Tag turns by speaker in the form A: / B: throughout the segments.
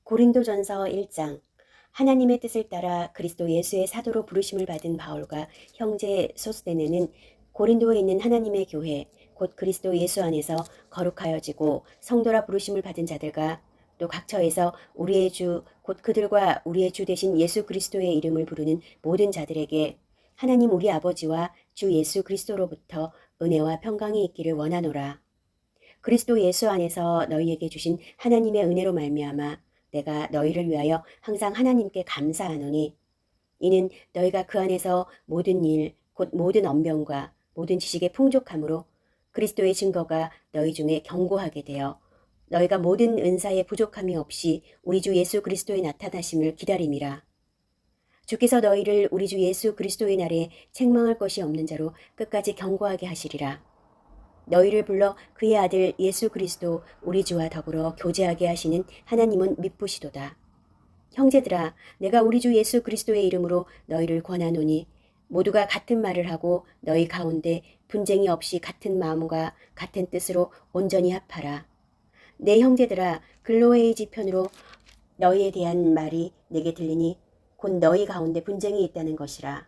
A: 고린도전서 1장. 하나님의 뜻을 따라 그리스도 예수의 사도로 부르심을 받은 바울과 형제 소스데네는 고린도에 있는 하나님의 교회 곧 그리스도 예수 안에서 거룩하여지고 성도라 부르심을 받은 자들과 또 각처에서 우리의 주 곧 그들과 우리의 주 되신 예수 그리스도의 이름을 부르는 모든 자들에게 하나님 우리 아버지와 주 예수 그리스도로부터 은혜와 평강이 있기를 원하노라. 그리스도 예수 안에서 너희에게 주신 하나님의 은혜로 말미암아 내가 너희를 위하여 항상 하나님께 감사하노니 이는 너희가 그 안에서 모든 일 곧 모든 언변과 모든 지식의 풍족함으로 그리스도의 증거가 너희 중에 견고하게 되어 너희가 모든 은사에 부족함이 없이 우리 주 예수 그리스도의 나타나심을 기다림이라. 주께서 너희를 우리 주 예수 그리스도의 날에 책망할 것이 없는 자로 끝까지 견고하게 하시리라. 너희를 불러 그의 아들 예수 그리스도 우리 주와 더불어 교제하게 하시는 하나님은 미쁘시도다. 형제들아, 내가 우리 주 예수 그리스도의 이름으로 너희를 권하노니 모두가 같은 말을 하고 너희 가운데 분쟁이 없이 같은 마음과 같은 뜻으로 온전히 합하라. 내 형제들아, 글로웨이 지편으로 너희에 대한 말이 내게 들리니 곧 너희 가운데 분쟁이 있다는 것이라.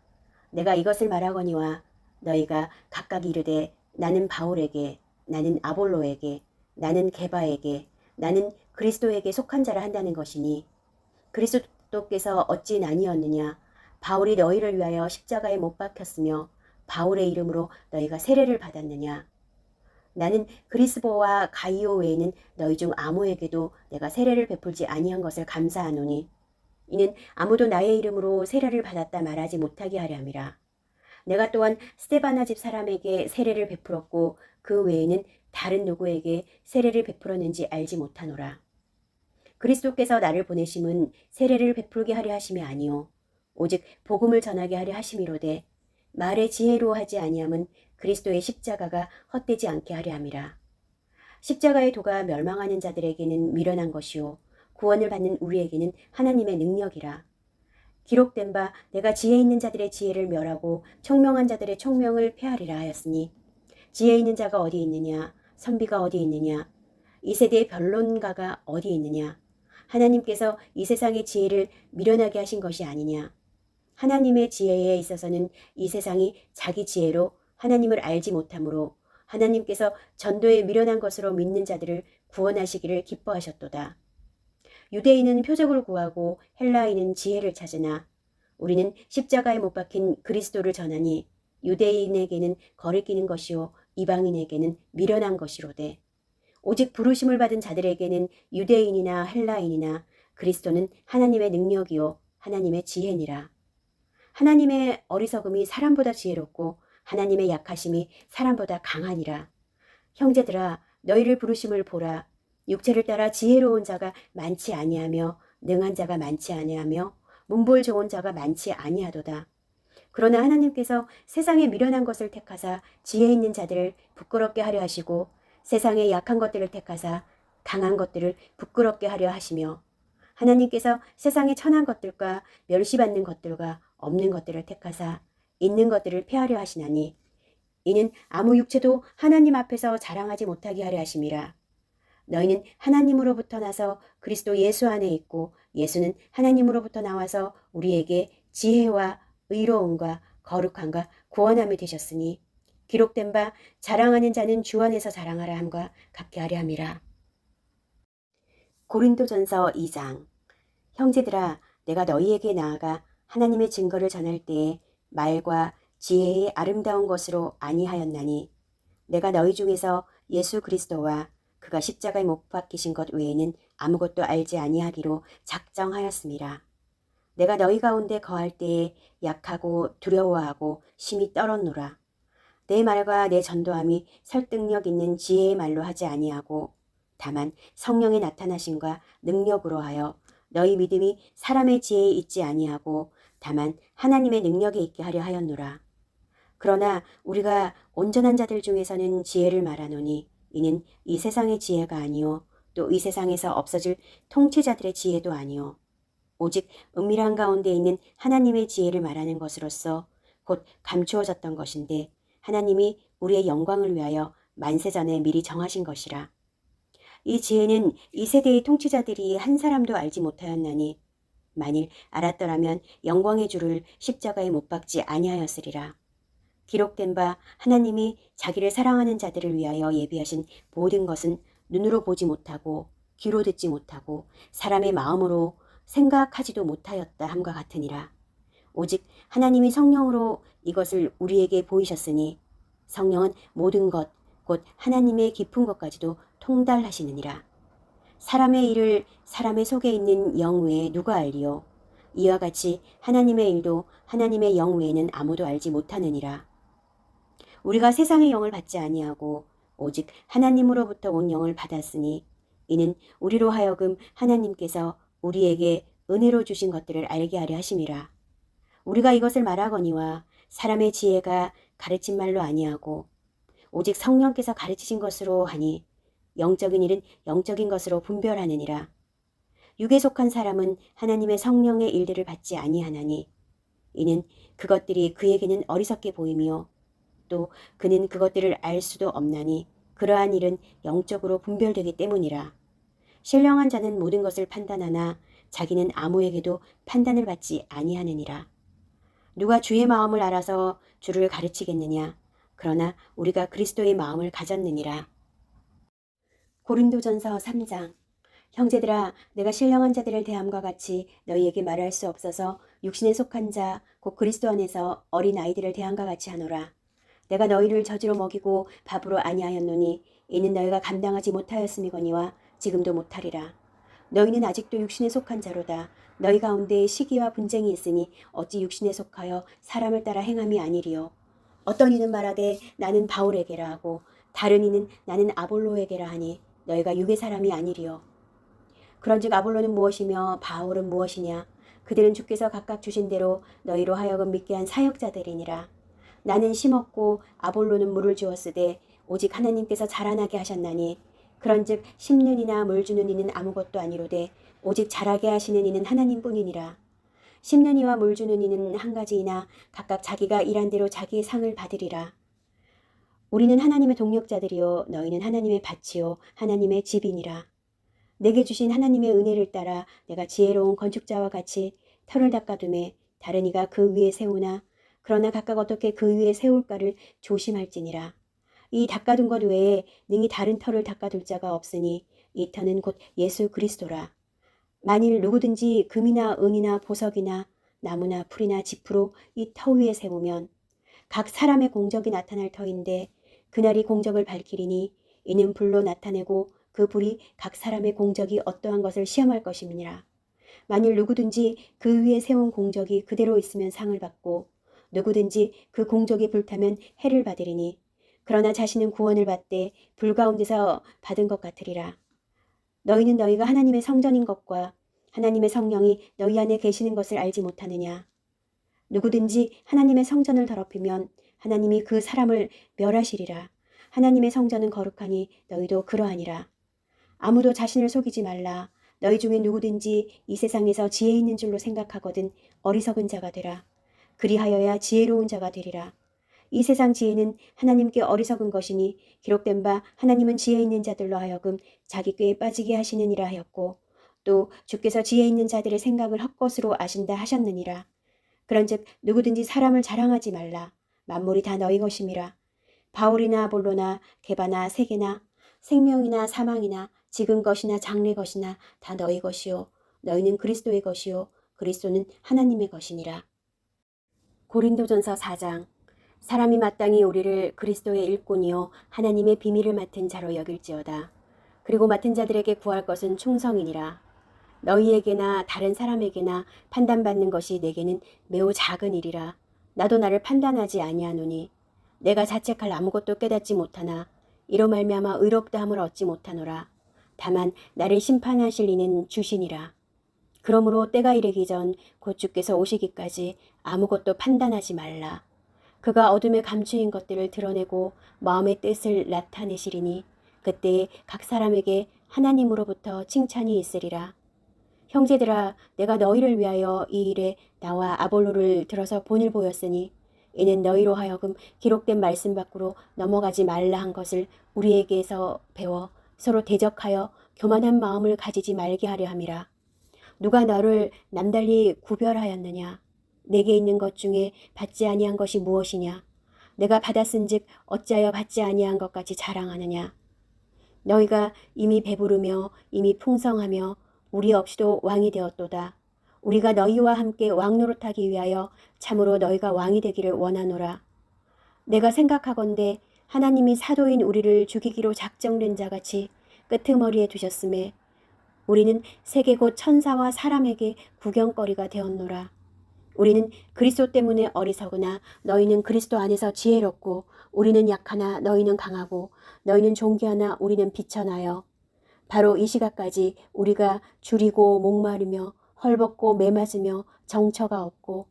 A: 내가 이것을 말하거니와 너희가 각각 이르되 나는 바울에게, 나는 아볼로에게, 나는 게바에게, 나는 그리스도에게 속한 자라 한다는 것이니 그리스도께서 어찌 나뉘었느냐? 바울이 너희를 위하여 십자가에 못 박혔으며 바울의 이름으로 너희가 세례를 받았느냐? 나는 그리스보와 가이오 외에는 너희 중 아무에게도 내가 세례를 베풀지 아니한 것을 감사하노니 이는 아무도 나의 이름으로 세례를 받았다 말하지 못하게 하려 함이라. 내가 또한 스데바나 집 사람에게 세례를 베풀었고 그 외에는 다른 누구에게 세례를 베풀었는지 알지 못하노라. 그리스도께서 나를 보내심은 세례를 베풀게 하려 하심이 아니요 오직 복음을 전하게 하려 하심이로되 말의 지혜로 하지 아니함은 그리스도의 십자가가 헛되지 않게 하려 함이라. 십자가의 도가 멸망하는 자들에게는 미련한 것이요 구원을 받는 우리에게는 하나님의 능력이라. 기록된 바 내가 지혜 있는 자들의 지혜를 멸하고 총명한 자들의 총명을 폐하리라 하였으니 지혜 있는 자가 어디 있느냐 선비가 어디 있느냐 이 세대의 변론가가 어디 있느냐 하나님께서 이 세상의 지혜를 미련하게 하신 것이 아니냐. 하나님의 지혜에 있어서는 이 세상이 자기 지혜로 하나님을 알지 못하므로 하나님께서 전도에 미련한 것으로 믿는 자들을 구원하시기를 기뻐하셨도다. 유대인은 표적을 구하고 헬라인은 지혜를 찾으나 우리는 십자가에 못 박힌 그리스도를 전하니 유대인에게는 거리끼는 것이요 이방인에게는 미련한 것이로되 오직 부르심을 받은 자들에게는 유대인이나 헬라인이나 그리스도는 하나님의 능력이요 하나님의 지혜니라. 하나님의 어리석음이 사람보다 지혜롭고 하나님의 약하심이 사람보다 강하니라. 형제들아 너희를 부르심을 보라. 육체를 따라 지혜로운 자가 많지 아니하며 능한 자가 많지 아니하며 문볼 좋은 자가 많지 아니하도다. 그러나 하나님께서 세상에 미련한 것을 택하사 지혜 있는 자들을 부끄럽게 하려 하시고 세상의 약한 것들을 택하사 강한 것들을 부끄럽게 하려 하시며 하나님께서 세상의 천한 것들과 멸시받는 것들과 없는 것들을 택하사 있는 것들을 폐하려 하시나니 이는 아무 육체도 하나님 앞에서 자랑하지 못하게 하려 하심이라. 너희는 하나님으로부터 나서 그리스도 예수 안에 있고 예수는 하나님으로부터 나와서 우리에게 지혜와 의로움과 거룩함과 구원함이 되셨으니 기록된 바 자랑하는 자는 주 안에서 자랑하라 함과 같게 하려 함이라. 고린도전서 2장. 형제들아 내가 너희에게 나아가 하나님의 증거를 전할 때에 말과 지혜의 아름다운 것으로 아니하였나니 내가 너희 중에서 예수 그리스도와 그가 십자가에 못 박히신 것 외에는 아무것도 알지 아니하기로 작정하였음이라. 내가 너희 가운데 거할 때에 약하고 두려워하고 심히 떨었노라. 내 말과 내 전도함이 설득력 있는 지혜의 말로 하지 아니하고 다만 성령의 나타나심과 능력으로 하여 너희 믿음이 사람의 지혜에 있지 아니하고 다만 하나님의 능력에 있게 하려 하였노라. 그러나 우리가 온전한 자들 중에서는 지혜를 말하노니 이는 이 세상의 지혜가 아니요 또 이 세상에서 없어질 통치자들의 지혜도 아니요 오직 은밀한 가운데 있는 하나님의 지혜를 말하는 것으로서 곧 감추어졌던 것인데 하나님이 우리의 영광을 위하여 만세전에 미리 정하신 것이라. 이 지혜는 이 세대의 통치자들이 한 사람도 알지 못하였나니 만일 알았더라면 영광의 주를 십자가에 못 박지 아니하였으리라. 기록된 바 하나님이 자기를 사랑하는 자들을 위하여 예비하신 모든 것은 눈으로 보지 못하고 귀로 듣지 못하고 사람의 마음으로 생각하지도 못하였다 함과 같으니라. 오직 하나님이 성령으로 이것을 우리에게 보이셨으니 성령은 모든 것 곧 하나님의 깊은 것까지도 통달하시느니라. 사람의 일을 사람의 속에 있는 영 외에 누가 알리요? 이와 같이 하나님의 일도 하나님의 영 외에는 아무도 알지 못하느니라. 우리가 세상의 영을 받지 아니하고 오직 하나님으로부터 온 영을 받았으니 이는 우리로 하여금 하나님께서 우리에게 은혜로 주신 것들을 알게 하려 하심이라. 우리가 이것을 말하거니와 사람의 지혜가 가르친 말로 아니하고 오직 성령께서 가르치신 것으로 하니 영적인 일은 영적인 것으로 분별하느니라. 육에 속한 사람은 하나님의 성령의 일들을 받지 아니하나니 이는 그것들이 그에게는 어리석게 보이며 또 그는 그것들을 알 수도 없나니 그러한 일은 영적으로 분별되기 때문이라. 신령한 자는 모든 것을 판단하나 자기는 아무에게도 판단을 받지 아니하느니라. 누가 주의 마음을 알아서 주를 가르치겠느냐? 그러나 우리가 그리스도의 마음을 가졌느니라. 고린도전서 3장. 형제들아, 내가 신령한 자들을 대함과 같이 너희에게 말할 수 없어서 육신에 속한 자 곧 그리스도 안에서 어린 아이들을 대함과 같이 하노라. 내가 너희를 저지로 먹이고 밥으로 아니하였노니 이는 너희가 감당하지 못하였음이거니와 지금도 못하리라. 너희는 아직도 육신에 속한 자로다. 너희 가운데 시기와 분쟁이 있으니 어찌 육신에 속하여 사람을 따라 행함이 아니리요. 어떤 이는 말하되 나는 바울에게라 하고 다른 이는 나는 아볼로에게라 하니 너희가 육의 사람이 아니리요. 그런즉 아볼로는 무엇이며 바울은 무엇이냐? 그들은 주께서 각각 주신 대로 너희로 하여금 믿게 한 사역자들이니라. 나는 심었고 아볼로는 물을 주었으되 오직 하나님께서 자라나게 하셨나니 그런즉 심는 이나 물 주는 이는 아무것도 아니로되 오직 자라게 하시는 이는 하나님뿐이니라. 심는 이와 물 주는 이는 한 가지이나 각각 자기가 일한 대로 자기의 상을 받으리라. 우리는 하나님의 동력자들이요 너희는 하나님의 밭이요 하나님의 집이니라. 내게 주신 하나님의 은혜를 따라 내가 지혜로운 건축자와 같이 터를 닦아두매 다른 이가 그 위에 세우나 그러나 각각 어떻게 그 위에 세울까를 조심할지니라. 이 닦아둔 것 외에 능히 다른 터를 닦아둘 자가 없으니 이 터는 곧 예수 그리스도라. 만일 누구든지 금이나 은이나 보석이나 나무나 풀이나 지프로 이 터 위에 세우면 각 사람의 공적이 나타날 터인데 그날이 공적을 밝히리니 이는 불로 나타내고 그 불이 각 사람의 공적이 어떠한 것을 시험할 것임이니라. 만일 누구든지 그 위에 세운 공적이 그대로 있으면 상을 받고 누구든지 그 공적이 불타면 해를 받으리니 그러나 자신은 구원을 받되 불 가운데서 받은 것 같으리라. 너희는 너희가 하나님의 성전인 것과 하나님의 성령이 너희 안에 계시는 것을 알지 못하느냐. 누구든지 하나님의 성전을 더럽히면 하나님이 그 사람을 멸하시리라. 하나님의 성전은 거룩하니 너희도 그러하니라. 아무도 자신을 속이지 말라. 너희 중에 누구든지 이 세상에서 지혜 있는 줄로 생각하거든 어리석은 자가 되라. 그리하여야 지혜로운 자가 되리라. 이 세상 지혜는 하나님께 어리석은 것이니 기록된 바 하나님은 지혜 있는 자들로 하여금 자기 꾀에 빠지게 하시느니라 하였고 또 주께서 지혜 있는 자들의 생각을 헛것으로 아신다 하셨느니라. 그런즉 누구든지 사람을 자랑하지 말라. 만물이 다 너희 것임이라. 바울이나 아볼로나 게바나 세게나 생명이나 사망이나 지금 것이나 장래 것이나 다 너희 것이요 너희는 그리스도의 것이요 그리스도는 하나님의 것이니라. 고린도전서 4장. 사람이 마땅히 우리를 그리스도의 일꾼이요 하나님의 비밀을 맡은 자로 여길지어다. 그리고 맡은 자들에게 구할 것은 충성이니라. 너희에게나 다른 사람에게나 판단받는 것이 내게는 매우 작은 일이라. 나도 나를 판단하지 아니하노니 내가 자책할 아무것도 깨닫지 못하나 이로 말미암아 의롭다함을 얻지 못하노라. 다만 나를 심판하실 이는 주시니라. 그러므로 때가 이르기 전 곧 주께서 오시기까지 아무것도 판단하지 말라. 그가 어둠에 감추인 것들을 드러내고 마음의 뜻을 나타내시리니 그때에 각 사람에게 하나님으로부터 칭찬이 있으리라. 형제들아, 내가 너희를 위하여 이 일에 나와 아볼로를 들어서 본을 보였으니 이는 너희로 하여금 기록된 말씀 밖으로 넘어가지 말라 한 것을 우리에게서 배워 서로 대적하여 교만한 마음을 가지지 말게 하려 함이라. 누가 너를 남달리 구별하였느냐? 내게 있는 것 중에 받지 아니한 것이 무엇이냐? 내가 받았은즉 어찌하여 받지 아니한 것 같이 자랑하느냐? 너희가 이미 배부르며 이미 풍성하며 우리 없이도 왕이 되었도다. 우리가 너희와 함께 왕 노릇하기 위하여 참으로 너희가 왕이 되기를 원하노라. 내가 생각하건대 하나님이 사도인 우리를 죽이기로 작정된 자같이 끄트머리에 두셨음에 우리는 세계 곧 천사와 사람에게 구경거리가 되었노라. 우리는 그리스도 때문에 어리석으나 너희는 그리스도 안에서 지혜롭고 우리는 약하나 너희는 강하고 너희는 존귀하나 우리는 비천하여 바로 이 시각까지 우리가 줄이고 목마르며 헐벗고 매맞으며 정처가 없고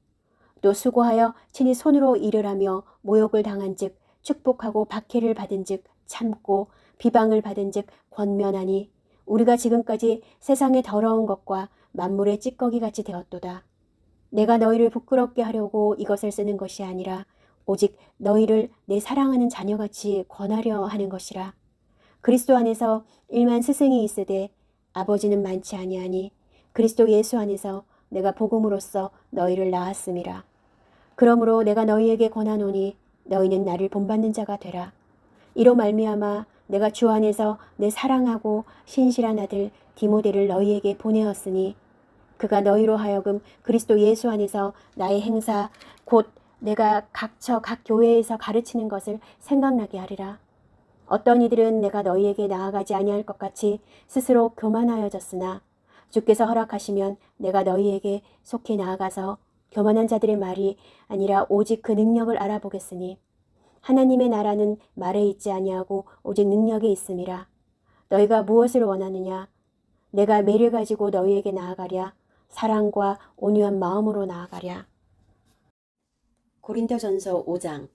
A: 또 수고하여 친히 손으로 일을 하며 모욕을 당한즉 축복하고 박해를 받은즉 참고 비방을 받은즉 권면하니 우리가 지금까지 세상의 더러운 것과 만물의 찌꺼기 같이 되었도다. 내가 너희를 부끄럽게 하려고 이것을 쓰는 것이 아니라 오직 너희를 내 사랑하는 자녀같이 권하려 하는 것이라. 그리스도 안에서 일만 스승이 있으되 아버지는 많지 아니하니 그리스도 예수 안에서 내가 복음으로써 너희를 낳았음이라. 그러므로 내가 너희에게 권하노니 너희는 나를 본받는 자가 되라. 이로 말미암아 내가 주 안에서 내 사랑하고 신실한 아들 디모데를 너희에게 보내었으니 그가 너희로 하여금 그리스도 예수 안에서 나의 행사 곧 내가 각처 각 교회에서 가르치는 것을 생각나게 하리라. 어떤 이들은 내가 너희에게 나아가지 아니할 것 같이 스스로 교만하여졌으나 주께서 허락하시면 내가 너희에게 속히 나아가서 교만한 자들의 말이 아니라 오직 그 능력을 알아보겠으니 하나님의 나라는 말에 있지 아니하고 오직 능력에 있음이라. 너희가 무엇을 원하느냐? 내가 매를 가지고 너희에게 나아가랴. 사랑과 온유한 마음으로 나아가랴. 고린도전서 5장.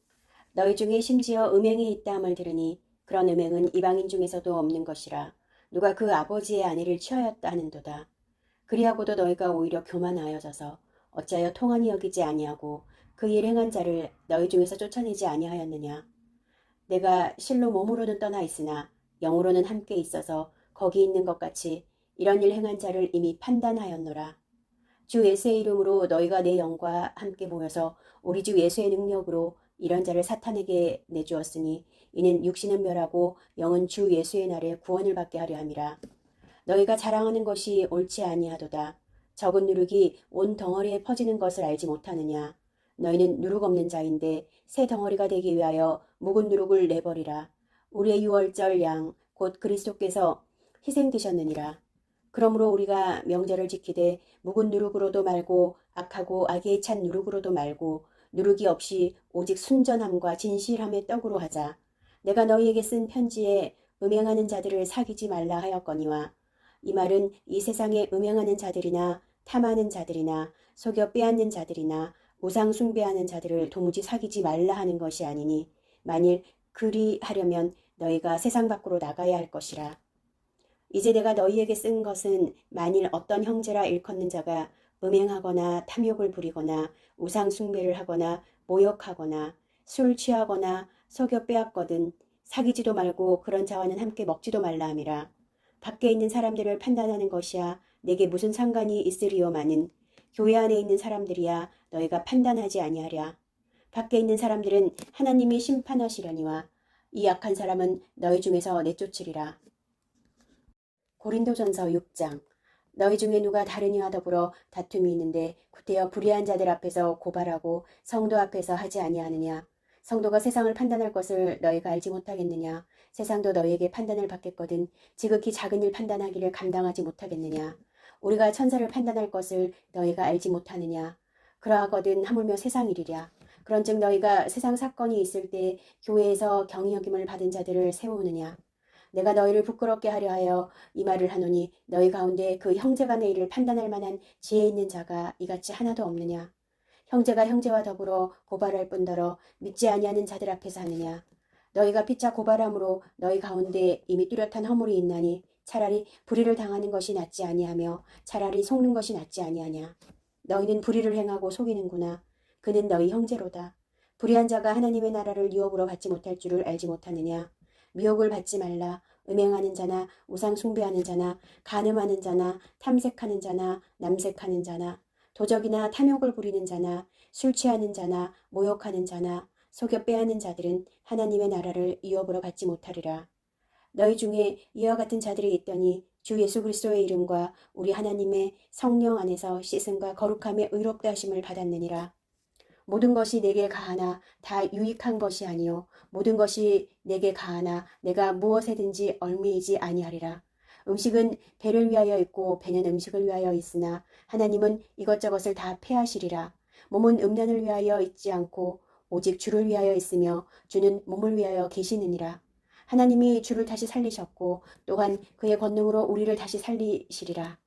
A: 너희 중에 심지어 음행이 있다함을 들으니 그런 음행은 이방인 중에서도 없는 것이라. 누가 그 아버지의 아내를 취하였다 하는도다. 그리하고도 너희가 오히려 교만하여져서 어찌하여 통한이 여기지 아니하고 그 일 행한 자를 너희 중에서 쫓아내지 아니하였느냐. 내가 실로 몸으로는 떠나 있으나 영으로는 함께 있어서 거기 있는 것 같이 이런 일 행한 자를 이미 판단하였노라. 주 예수의 이름으로 너희가 내 영과 함께 모여서 우리 주 예수의 능력으로 이런 자를 사탄에게 내주었으니 이는 육신은 멸하고 영은 주 예수의 날에 구원을 받게 하려 함이라. 너희가 자랑하는 것이 옳지 아니하도다. 적은 누룩이 온 덩어리에 퍼지는 것을 알지 못하느냐. 너희는 누룩 없는 자인데 새 덩어리가 되기 위하여 묵은 누룩을 내버리라. 우리의 유월절 양 곧 그리스도께서 희생되셨느니라. 그러므로 우리가 명절을 지키되 묵은 누룩으로도 말고 악하고 악에 찬 누룩으로도 말고 누룩이 없이 오직 순전함과 진실함의 떡으로 하자. 내가 너희에게 쓴 편지에 음행하는 자들을 사귀지 말라 하였거니와 이 말은 이 세상에 음행하는 자들이나 탐하는 자들이나 속여 빼앗는 자들이나 우상 숭배하는 자들을 도무지 사귀지 말라 하는 것이 아니니 만일 그리하려면 너희가 세상 밖으로 나가야 할 것이라. 이제 내가 너희에게 쓴 것은 만일 어떤 형제라 일컫는 자가 음행하거나 탐욕을 부리거나 우상 숭배를 하거나 모욕하거나 술 취하거나 속여 빼앗거든 사귀지도 말고 그런 자와는 함께 먹지도 말라 함이라. 밖에 있는 사람들을 판단하는 것이야 내게 무슨 상관이 있으리요마는 교회 안에 있는 사람들이야 너희가 판단하지 아니하랴. 밖에 있는 사람들은 하나님이 심판하시려니와 이 악한 사람은 너희 중에서 내쫓으리라. 고린도전서 6장. 너희 중에 누가 다른 이와 더불어 다툼이 있는데 구태여 불의한 자들 앞에서 고발하고 성도 앞에서 하지 아니하느냐. 성도가 세상을 판단할 것을 너희가 알지 못하겠느냐. 세상도 너희에게 판단을 받겠거든 지극히 작은 일 판단하기를 감당하지 못하겠느냐. 우리가 천사를 판단할 것을 너희가 알지 못하느냐. 그러하거든 하물며 세상 일이랴. 그런즉 너희가 세상 사건이 있을 때 교회에서 경히 여김을 받은 자들을 세우느냐. 내가 너희를 부끄럽게 하려 하여 이 말을 하노니 너희 가운데 그 형제간의 일을 판단할 만한 지혜 있는 자가 이같이 하나도 없느냐. 형제가 형제와 더불어 고발할 뿐더러 믿지 아니하는 자들 앞에서 하느냐. 너희가 피차 고발함으로 너희 가운데 이미 뚜렷한 허물이 있나니 차라리 불의를 당하는 것이 낫지 아니하며 차라리 속는 것이 낫지 아니하냐. 너희는 불의를 행하고 속이는구나. 그는 너희 형제로다. 불의한 자가 하나님의 나라를 유업으로 받지 못할 줄을 알지 못하느냐. 미혹을 받지 말라. 음행하는 자나 우상 숭배하는 자나 간음하는 자나 탐색하는 자나 남색하는 자나 도적이나 탐욕을 부리는 자나 술 취하는 자나 모욕하는 자나 속여 빼앗는 자들은 하나님의 나라를 유업으로 받지 못하리라. 너희 중에 이와 같은 자들이 있더니 주 예수 그리스도의 이름과 우리 하나님의 성령 안에서 씻음과 거룩함의 의롭다 하심을 받았느니라. 모든 것이 내게 가하나 다 유익한 것이 아니요 모든 것이 내게 가하나 내가 무엇에든지 얽매이지 아니하리라. 음식은 배를 위하여 있고 배는 음식을 위하여 있으나 하나님은 이것저것을 다 패하시리라. 몸은 음란을 위하여 있지 않고 오직 주를 위하여 있으며 주는 몸을 위하여 계시느니라. 하나님이 주를 다시 살리셨고 또한 그의 권능으로 우리를 다시 살리시리라.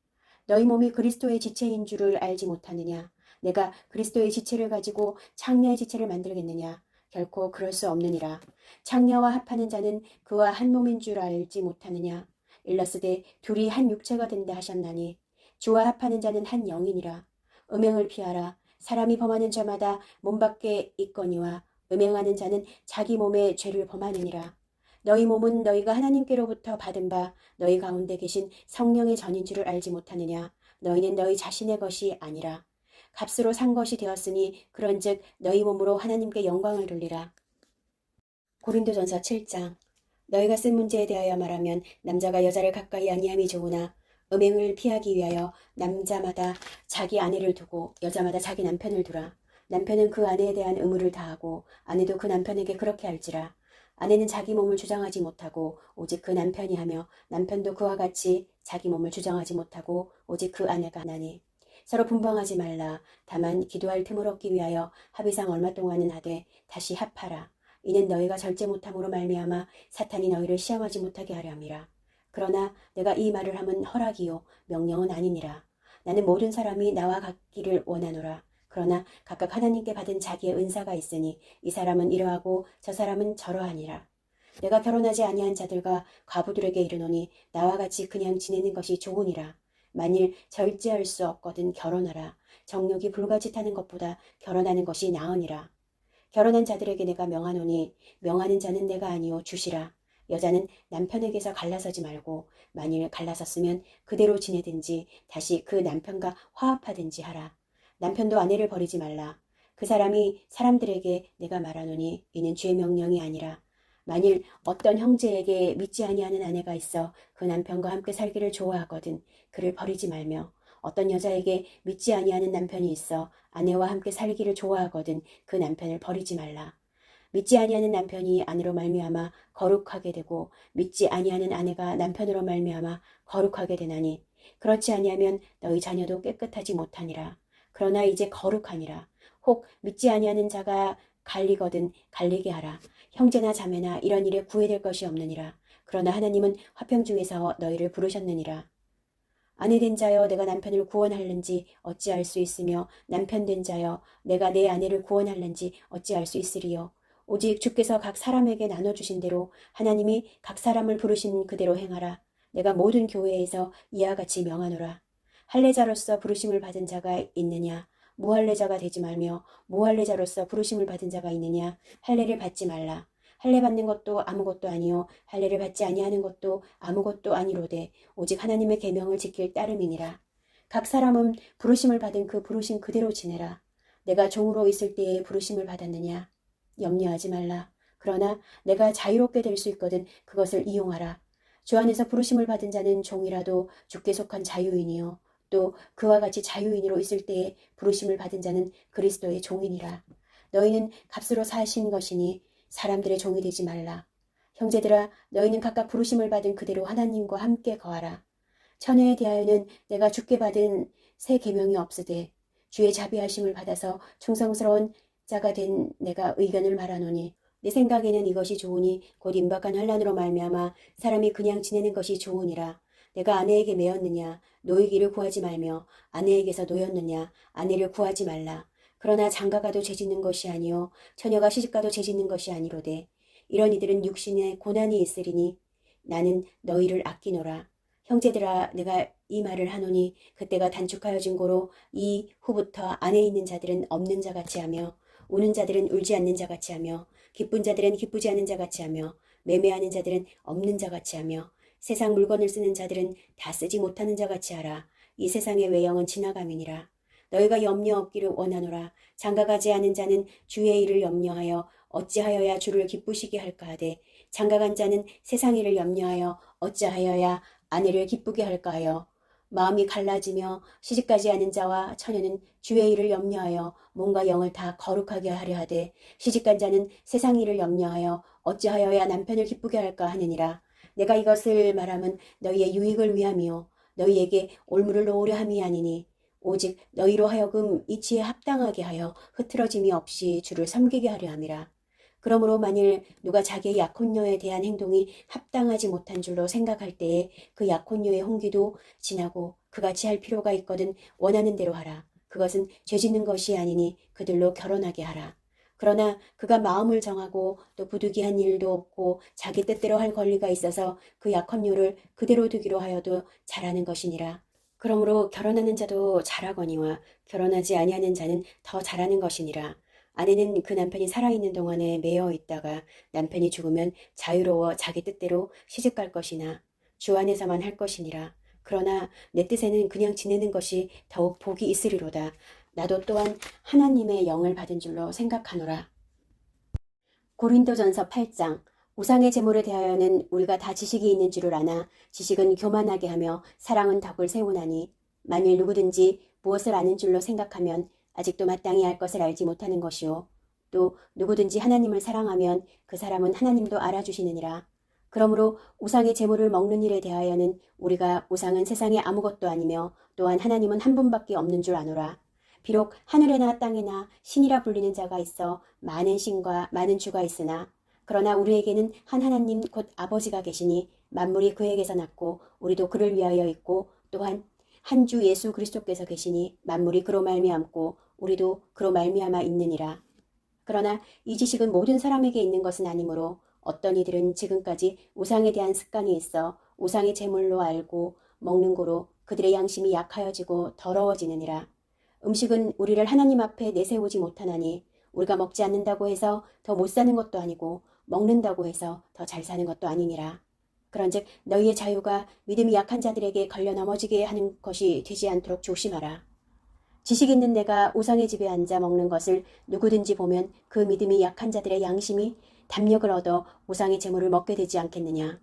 A: 너희 몸이 그리스도의 지체인 줄을 알지 못하느냐? 내가 그리스도의 지체를 가지고 창녀의 지체를 만들겠느냐? 결코 그럴 수 없느니라. 창녀와 합하는 자는 그와 한 몸인 줄 알지 못하느냐? 일러스되 둘이 한 육체가 된다 하셨나니 주와 합하는 자는 한 영이니라. 음행을 피하라. 사람이 범하는 죄마다 몸 밖에 있거니와 음행하는 자는 자기 몸에 죄를 범하느니라. 너희 몸은 너희가 하나님께로부터 받은 바 너희 가운데 계신 성령의 전인 줄을 알지 못하느냐? 너희는 너희 자신의 것이 아니라 값으로 산 것이 되었으니 그런즉 너희 몸으로 하나님께 영광을 돌리라. 고린도전서 7장. 너희가 쓴 문제에 대하여 말하면 남자가 여자를 가까이 아니함이 좋으나 음행을 피하기 위하여 남자마다 자기 아내를 두고 여자마다 자기 남편을 두라. 남편은 그 아내에 대한 의무를 다하고 아내도 그 남편에게 그렇게 할지라. 아내는 자기 몸을 주장하지 못하고 오직 그 남편이 하며 남편도 그와 같이 자기 몸을 주장하지 못하고 오직 그 아내가 하나니 서로 분방하지 말라. 다만 기도할 틈을 얻기 위하여 합의상 얼마 동안은 하되 다시 합하라. 이는 너희가 절제 못함으로 말미암아 사탄이 너희를 시험하지 못하게 하려 함이라. 그러나 내가 이 말을 함은 허락이요 명령은 아니니라. 나는 모든 사람이 나와 같기를 원하노라. 그러나 각각 하나님께 받은 자기의 은사가 있으니 이 사람은 이러하고 저 사람은 저러하니라. 내가 결혼하지 아니한 자들과 과부들에게 이르노니 나와 같이 그냥 지내는 것이 좋으니라. 만일 절제할 수 없거든 결혼하라. 정욕이 불가짓하는 것보다 결혼하는 것이 나으니라. 결혼한 자들에게 내가 명하노니 명하는 자는 내가 아니요 주시라. 여자는 남편에게서 갈라서지 말고 만일 갈라섰으면 그대로 지내든지 다시 그 남편과 화합하든지 하라. 남편도 아내를 버리지 말라. 그 사람이 사람들에게 내가 말하노니 이는 주의 명령이 아니라 만일 어떤 형제에게 믿지 아니하는 아내가 있어 그 남편과 함께 살기를 좋아하거든 그를 버리지 말며 어떤 여자에게 믿지 아니하는 남편이 있어 아내와 함께 살기를 좋아하거든 그 남편을 버리지 말라. 믿지 아니하는 남편이 아내로 말미암아 거룩하게 되고 믿지 아니하는 아내가 남편으로 말미암아 거룩하게 되나니 그렇지 아니하면 너희 자녀도 깨끗하지 못하니라. 그러나 이제 거룩하니라. 혹 믿지 아니하는 자가 갈리거든 갈리게 하라. 형제나 자매나 이런 일에 구애될 것이 없느니라. 그러나 하나님은 화평 중에서 너희를 부르셨느니라. 아내 된 자여 내가 남편을 구원할는지 어찌할 수 있으며 남편 된 자여 내가 내 아내를 구원할는지 어찌할 수 있으리요. 오직 주께서 각 사람에게 나눠주신 대로 하나님이 각 사람을 부르신 그대로 행하라. 내가 모든 교회에서 이와 같이 명하노라. 할례자로서 부르심을 받은 자가 있느냐? 무할례자가 되지 말며 무할례자로서 부르심을 받은 자가 있느냐? 할례를 받지 말라. 할례 받는 것도 아무것도 아니요 할례를 받지 아니하는 것도 아무것도 아니로되 오직 하나님의 계명을 지킬 따름이니라. 각 사람은 부르심을 받은 그 부르심 그대로 지내라. 내가 종으로 있을 때에 부르심을 받았느냐? 염려하지 말라. 그러나 내가 자유롭게 될 수 있거든 그것을 이용하라. 주 안에서 부르심을 받은 자는 종이라도 주께 속한 자유인이요 또 그와 같이 자유인으로 있을 때에 부르심을 받은 자는 그리스도의 종이니라. 너희는 값으로 사신 것이니 사람들의 종이 되지 말라. 형제들아 너희는 각각 부르심을 받은 그대로 하나님과 함께 거하라. 처녀에 대하여는 내가 주께 받은 새 계명이 없으되 주의 자비하심을 받아서 충성스러운 자가 된 내가 의견을 말하노니 내 생각에는 이것이 좋으니 곧 임박한 환난으로 말미암아 사람이 그냥 지내는 것이 좋으니라. 내가 아내에게 매었느냐 노이기를 구하지 말며 아내에게서 노였느냐 아내를 구하지 말라. 그러나 장가가도 죄짓는 것이 아니요 처녀가 시집가도 죄짓는 것이 아니로되 이런 이들은 육신에 고난이 있으리니 나는 너희를 아끼노라. 형제들아 내가 이 말을 하노니 그때가 단축하여진 고로 이후부터 안에 있는 자들은 없는 자같이 하며 우는 자들은 울지 않는 자같이 하며 기쁜 자들은 기쁘지 않은 자같이 하며 매매하는 자들은 없는 자같이 하며 세상 물건을 쓰는 자들은 다 쓰지 못하는 자같이 하라. 이 세상의 외형은 지나감이니라. 너희가 염려 없기를 원하노라. 장가가지 않은 자는 주의 일을 염려하여 어찌하여야 주를 기쁘시게 할까 하되 장가간 자는 세상 일을 염려하여 어찌하여야 아내를 기쁘게 할까 하여 마음이 갈라지며 시집가지 않은 자와 처녀는 주의 일을 염려하여 몸과 영을 다 거룩하게 하려 하되 시집간 자는 세상 일을 염려하여 어찌하여야 남편을 기쁘게 할까 하느니라. 내가 이것을 말함은 너희의 유익을 위함이요 너희에게 올무를 놓으려 함이 아니니 오직 너희로 하여금 이치에 합당하게 하여 흐트러짐이 없이 주를 섬기게 하려 함이라. 그러므로 만일 누가 자기의 약혼녀에 대한 행동이 합당하지 못한 줄로 생각할 때에 그 약혼녀의 홍기도 지나고 그같이 할 필요가 있거든 원하는 대로 하라. 그것은 죄짓는 것이 아니니 그들로 결혼하게 하라. 그러나 그가 마음을 정하고 또 부득이한 일도 없고 자기 뜻대로 할 권리가 있어서 그 약혼녀를 그대로 두기로 하여도 잘하는 것이니라. 그러므로 결혼하는 자도 잘하거니와 결혼하지 아니하는 자는 더 잘하는 것이니라. 아내는 그 남편이 살아있는 동안에 매여 있다가 남편이 죽으면 자유로워 자기 뜻대로 시집갈 것이나 주 안에서만 할 것이니라. 그러나 내 뜻에는 그냥 지내는 것이 더욱 복이 있으리로다. 나도 또한 하나님의 영을 받은 줄로 생각하노라. 고린도전서 8장. 우상의 제물에 대하여는 우리가 다 지식이 있는 줄을 아나 지식은 교만하게 하며 사랑은 덕을 세우나니 만일 누구든지 무엇을 아는 줄로 생각하면 아직도 마땅히 알 것을 알지 못하는 것이요 또 누구든지 하나님을 사랑하면 그 사람은 하나님도 알아주시느니라. 그러므로 우상의 제물을 먹는 일에 대하여는 우리가 우상은 세상에 아무것도 아니며 또한 하나님은 한 분밖에 없는 줄 아노라. 비록 하늘에나 땅에나 신이라 불리는 자가 있어 많은 신과 많은 주가 있으나 그러나 우리에게는 한 하나님 곧 아버지가 계시니 만물이 그에게서 났고 우리도 그를 위하여 있고 또한 한 주 예수 그리스도께서 계시니 만물이 그로 말미암고 우리도 그로 말미암아 있느니라. 그러나 이 지식은 모든 사람에게 있는 것은 아니므로 어떤 이들은 지금까지 우상에 대한 습관이 있어 우상의 제물로 알고 먹는 고로 그들의 양심이 약하여지고 더러워지느니라. 음식은 우리를 하나님 앞에 내세우지 못하나니 우리가 먹지 않는다고 해서 더 못 사는 것도 아니고 먹는다고 해서 더 잘 사는 것도 아니니라. 그런즉 너희의 자유가 믿음이 약한 자들에게 걸려 넘어지게 하는 것이 되지 않도록 조심하라. 지식 있는 내가 우상의 집에 앉아 먹는 것을 누구든지 보면 그 믿음이 약한 자들의 양심이 담력을 얻어 우상의 제물을 먹게 되지 않겠느냐.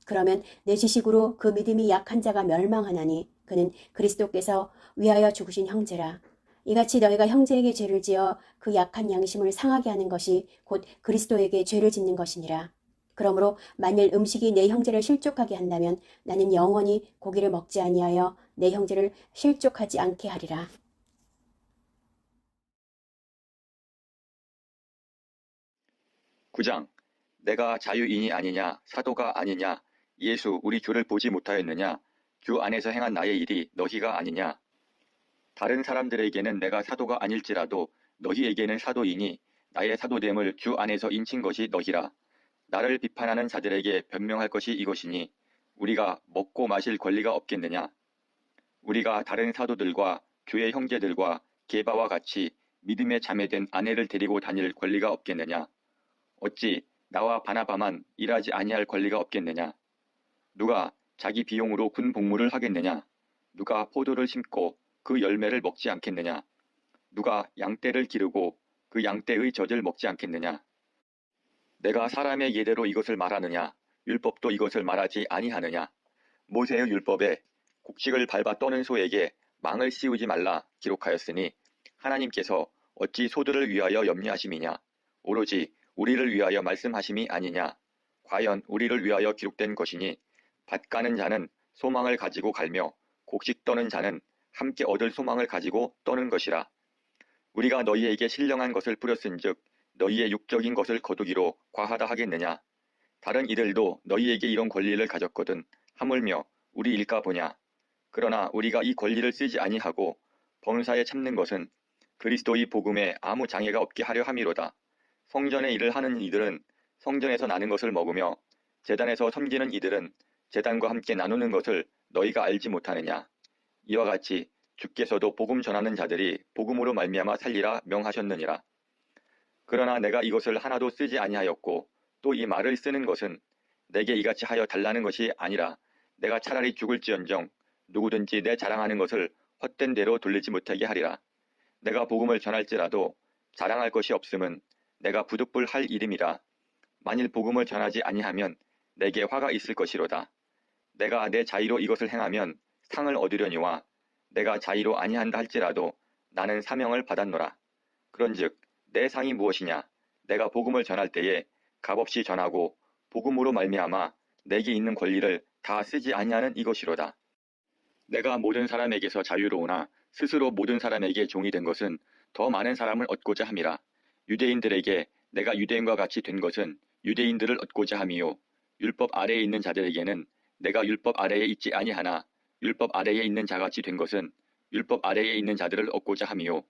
A: 그러면 내 지식으로 그 믿음이 약한 자가 멸망하나니 그는 그리스도께서 위하여 죽으신 형제라. 이같이 너희가 형제에게 죄를 지어 그 약한 양심을 상하게 하는 것이 곧 그리스도에게 죄를 짓는 것이니라. 그러므로 만일 음식이 내 형제를 실족하게 한다면 나는 영원히 고기를 먹지 아니하여 내 형제를 실족하지 않게 하리라.
B: 구장 내가 자유인이 아니냐 사도가 아니냐 예수 우리 주를 보지 못하였느냐 주 안에서 행한 나의 일이 너희가 아니냐. 다른 사람들에게는 내가 사도가 아닐지라도 너희에게는 사도이니 나의 사도됨을 주 안에서 인친 것이 너희라. 나를 비판하는 자들에게 변명할 것이 이것이니 우리가 먹고 마실 권리가 없겠느냐. 우리가 다른 사도들과 교회 형제들과 게바와 같이 믿음에 자매된 아내를 데리고 다닐 권리가 없겠느냐. 어찌 나와 바나바만 일하지 아니할 권리가 없겠느냐. 누가 자기 비용으로 군 복무를 하겠느냐. 누가 포도를 심고 그 열매를 먹지 않겠느냐. 누가 양떼를 기르고 그 양떼의 젖을 먹지 않겠느냐. 내가 사람의 예대로 이것을 말하느냐. 율법도 이것을 말하지 아니하느냐. 모세의 율법에 곡식을 밟아 떠는 소에게 망을 씌우지 말라 기록하였으니 하나님께서 어찌 소들을 위하여 염려하심이냐. 오로지 우리를 위하여 말씀하심이 아니냐. 과연 우리를 위하여 기록된 것이니 밭 가는 자는 소망을 가지고 갈며 곡식 떠는 자는 함께 얻을 소망을 가지고 떠는 것이라. 우리가 너희에게 신령한 것을 뿌렸은즉 너희의 육적인 것을 거두기로 과하다 하겠느냐. 다른 이들도 너희에게 이런 권리를 가졌거든 하물며 우리 일까 보냐. 그러나 우리가 이 권리를 쓰지 아니하고 범사에 참는 것은 그리스도의 복음에 아무 장애가 없게 하려 함이로다. 성전의 일을 하는 이들은 성전에서 나는 것을 먹으며 제단에서 섬기는 이들은 제단과 함께 나누는 것을 너희가 알지 못하느냐. 이와 같이 주께서도 복음 전하는 자들이 복음으로 말미암아 살리라 명하셨느니라. 그러나 내가 이것을 하나도 쓰지 아니하였고 또 이 말을 쓰는 것은 내게 이같이 하여 달라는 것이 아니라 내가 차라리 죽을지언정 누구든지 내 자랑하는 것을 헛된 대로 돌리지 못하게 하리라. 내가 복음을 전할지라도 자랑할 것이 없음은 내가 부득불할 일임이라. 만일 복음을 전하지 아니하면 내게 화가 있을 것이로다. 내가 내 자의로 이것을 행하면 상을 얻으려니와 내가 자의로 아니한다 할지라도 나는 사명을 받았노라. 그런즉 내 상이 무엇이냐? 내가 복음을 전할 때에 값없이 전하고 복음으로 말미암아 내게 있는 권리를 다 쓰지 아니하는 이것이로다. 내가 모든 사람에게서 자유로우나 스스로 모든 사람에게 종이 된 것은 더 많은 사람을 얻고자 함이라. 유대인들에게 내가 유대인과 같이 된 것은 유대인들을 얻고자 함이요 율법 아래에 있는 자들에게는 내가 율법 아래에 있지 아니하나 율법 아래에 있는 자같이 된 것은 율법 아래에 있는 자들을 얻고자 함이요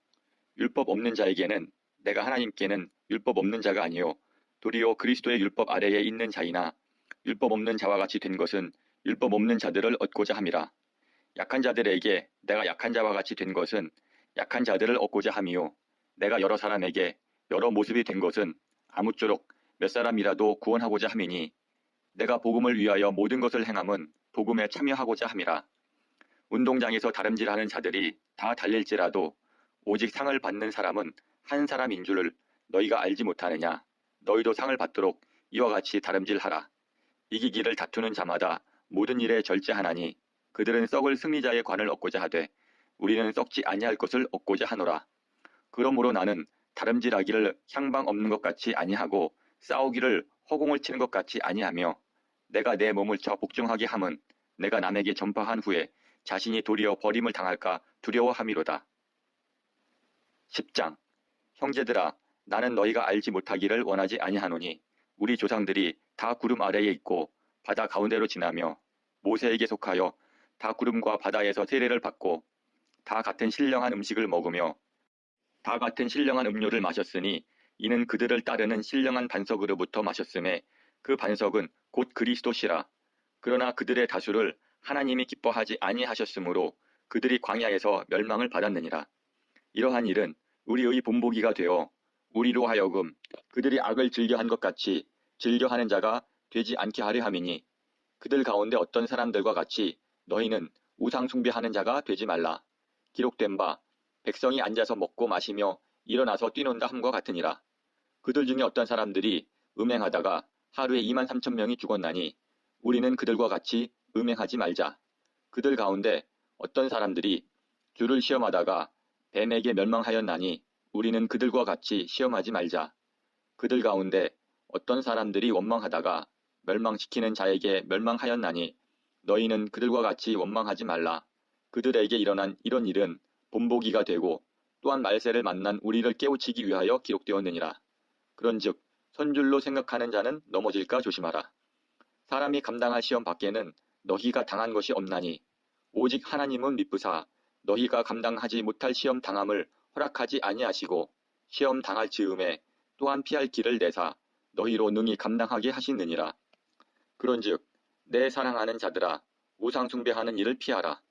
B: 율법 없는 자에게는 내가 하나님께는 율법 없는 자가 아니요 도리어 그리스도의 율법 아래에 있는 자이나 율법 없는 자와 같이 된 것은 율법 없는 자들을 얻고자 함이라. 약한 자들에게 내가 약한 자와 같이 된 것은 약한 자들을 얻고자 함이요 내가 여러 사람에게 여러 모습이 된 것은 아무쪼록 몇 사람이라도 구원하고자 함이니 내가 복음을 위하여 모든 것을 행함은 복음에 참여하고자 함이라. 운동장에서 다름질하는 자들이 다 달릴지라도 오직 상을 받는 사람은 한 사람인 줄을 너희가 알지 못하느냐. 너희도 상을 받도록 이와 같이 다름질하라. 이기기를 다투는 자마다 모든 일에 절제하나니 그들은 썩을 승리자의 관을 얻고자 하되 우리는 썩지 아니할 것을 얻고자 하노라. 그러므로 나는 다름질하기를 향방 없는 것 같이 아니하고 싸우기를 허공을 치는 것 같이 아니하며 내가 내 몸을 쳐 복종하게 함은 내가 남에게 전파한 후에 자신이 도리어 버림을 당할까 두려워함이로다. 10장 형제들아 나는 너희가 알지 못하기를 원하지 아니하노니 우리 조상들이 다 구름 아래에 있고 바다 가운데로 지나며 모세에게 속하여 다 구름과 바다에서 세례를 받고 다 같은 신령한 음식을 먹으며 다 같은 신령한 음료를 마셨으니 이는 그들을 따르는 신령한 반석으로부터 마셨음에 그 반석은 곧 그리스도시라. 그러나 그들의 다수를 하나님이 기뻐하지 아니하셨으므로 그들이 광야에서 멸망을 받았느니라. 이러한 일은 우리의 본보기가 되어 우리로 하여금 그들이 악을 즐겨한 것 같이 즐겨하는 자가 되지 않게 하려 함이니 그들 가운데 어떤 사람들과 같이 너희는 우상 숭배하는 자가 되지 말라. 기록된 바 백성이 앉아서 먹고 마시며 일어나서 뛰논다 함과 같으니라. 그들 중에 어떤 사람들이 음행하다가 하루에 23,000명이 죽었나니 우리는 그들과 같이 음행하지 말자. 그들 가운데 어떤 사람들이 주를 시험하다가 뱀에게 멸망하였나니 우리는 그들과 같이 시험하지 말자. 그들 가운데 어떤 사람들이 원망하다가 멸망시키는 자에게 멸망하였나니 너희는 그들과 같이 원망하지 말라. 그들에게 일어난 이런 일은 본보기가 되고 또한 말세를 만난 우리를 깨우치기 위하여 기록되었느니라. 그런즉 선줄로 생각하는 자는 넘어질까 조심하라. 사람이 감당할 시험 밖에는 너희가 당한 것이 없나니 오직 하나님은 미쁘사 너희가 감당하지 못할 시험 당함을 허락하지 아니하시고 시험 당할 즈음에 또한 피할 길을 내사 너희로 능히 감당하게 하시느니라. 그런즉 내 사랑하는 자들아 우상 숭배하는 일을 피하라.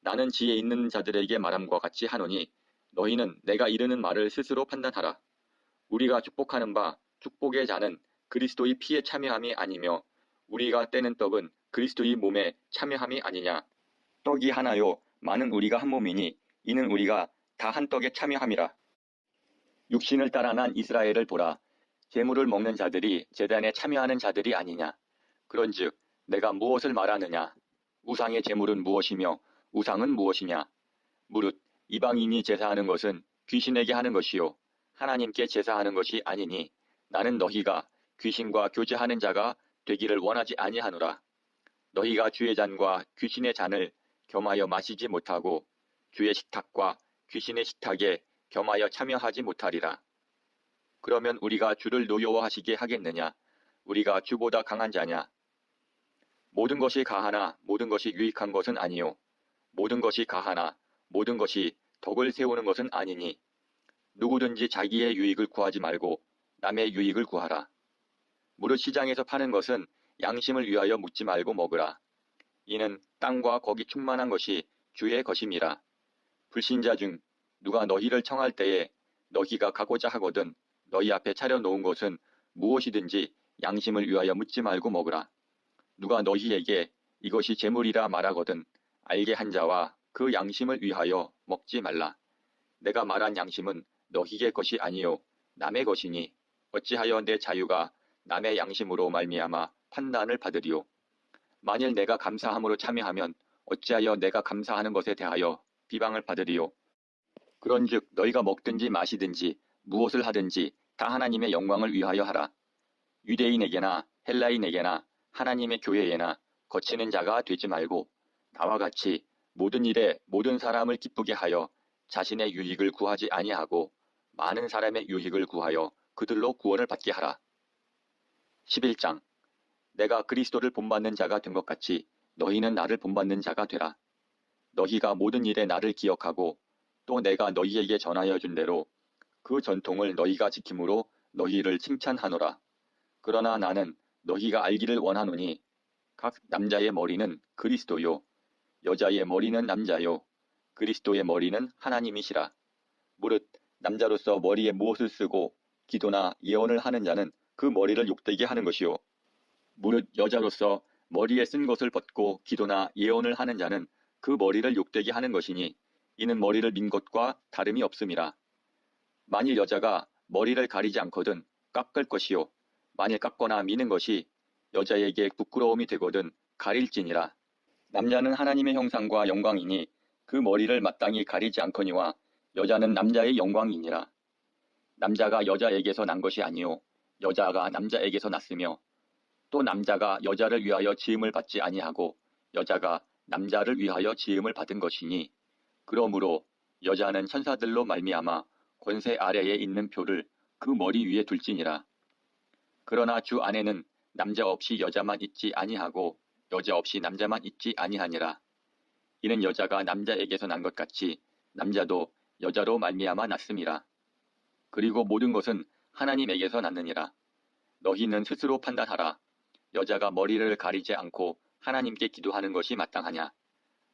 B: 나는 지혜 있는 자들에게 말함과 같이 하노니 너희는 내가 이르는 말을 스스로 판단하라. 우리가 축복하는 바 축복의 자는 그리스도의 피에 참여함이 아니며 우리가 떼는 떡은 그리스도의 몸에 참여함이 아니냐. 떡이 하나요 많은 우리가 한 몸이니 이는 우리가 다 한 떡에 참여함이라. 육신을 따라 난 이스라엘을 보라. 제물을 먹는 자들이 제단에 참여하는 자들이 아니냐. 그런즉 내가 무엇을 말하느냐. 우상의 제물은 무엇이며 우상은 무엇이냐. 무릇 이방인이 제사하는 것은 귀신에게 하는 것이요 하나님께 제사하는 것이 아니니 나는 너희가 귀신과 교제하는 자가 되기를 원하지 아니하노라. 너희가 주의 잔과 귀신의 잔을 겸하여 마시지 못하고 주의 식탁과 귀신의 식탁에 겸하여 참여하지 못하리라. 그러면 우리가 주를 노여워하시게 하겠느냐. 우리가 주보다 강한 자냐. 모든 것이 가하나 모든 것이 유익한 것은 아니요 모든 것이 가하나 모든 것이 덕을 세우는 것은 아니니 누구든지 자기의 유익을 구하지 말고 남의 유익을 구하라. 무릇 시장에서 파는 것은 양심을 위하여 묻지 말고 먹으라. 이는 땅과 거기 충만한 것이 주의 것임이라. 불신자 중 누가 너희를 청할 때에 너희가 가고자 하거든 너희 앞에 차려놓은 것은 무엇이든지 양심을 위하여 묻지 말고 먹으라. 누가 너희에게 이것이 재물이라 말하거든 알게 한 자와 그 양심을 위하여 먹지 말라. 내가 말한 양심은 너희의 것이 아니요 남의 것이니 어찌하여 내 자유가 남의 양심으로 말미암아 판단을 받으리요. 만일 내가 감사함으로 참여하면 어찌하여 내가 감사하는 것에 대하여 비방을 받으리요. 그런즉 너희가 먹든지 마시든지 무엇을 하든지 다 하나님의 영광을 위하여 하라. 유대인에게나 헬라인에게나 하나님의 교회에나 거치는 자가 되지 말고 나와 같이 모든 일에 모든 사람을 기쁘게 하여 자신의 유익을 구하지 아니하고 많은 사람의 유익을 구하여 그들로 구원을 받게 하라. 11장 내가 그리스도를 본받는 자가 된 것 같이 너희는 나를 본받는 자가 되라. 너희가 모든 일에 나를 기억하고 또 내가 너희에게 전하여 준 대로 그 전통을 너희가 지킴으로 너희를 칭찬하노라. 그러나 나는 너희가 알기를 원하노니 각 남자의 머리는 그리스도요 여자의 머리는 남자요 그리스도의 머리는 하나님이시라. 무릇 남자로서 머리에 무엇을 쓰고 기도나 예언을 하는 자는 그 머리를 욕되게 하는 것이요 무릇 여자로서 머리에 쓴 것을 벗고 기도나 예언을 하는 자는 그 머리를 욕되게 하는 것이니 이는 머리를 민 것과 다름이 없음이라. 만일 여자가 머리를 가리지 않거든 깎을 것이요 만일 깎거나 미는 것이 여자에게 부끄러움이 되거든 가릴지니라. 남자는 하나님의 형상과 영광이니 그 머리를 마땅히 가리지 않거니와 여자는 남자의 영광이니라. 남자가 여자에게서 난 것이 아니요 여자가 남자에게서 났으며 또 남자가 여자를 위하여 지음을 받지 아니하고 여자가 남자를 위하여 지음을 받은 것이니 그러므로 여자는 천사들로 말미암아 권세 아래에 있는 표를 그 머리 위에 둘지니라. 그러나 주 안에는 남자 없이 여자만 있지 아니하고 여자 없이 남자만 있지 아니하니라. 이는 여자가 남자에게서 난 것 같이 남자도 여자로 말미암아 났음이라. 그리고 모든 것은 하나님에게서 났느니라. 너희는 스스로 판단하라. 여자가 머리를 가리지 않고 하나님께 기도하는 것이 마땅하냐.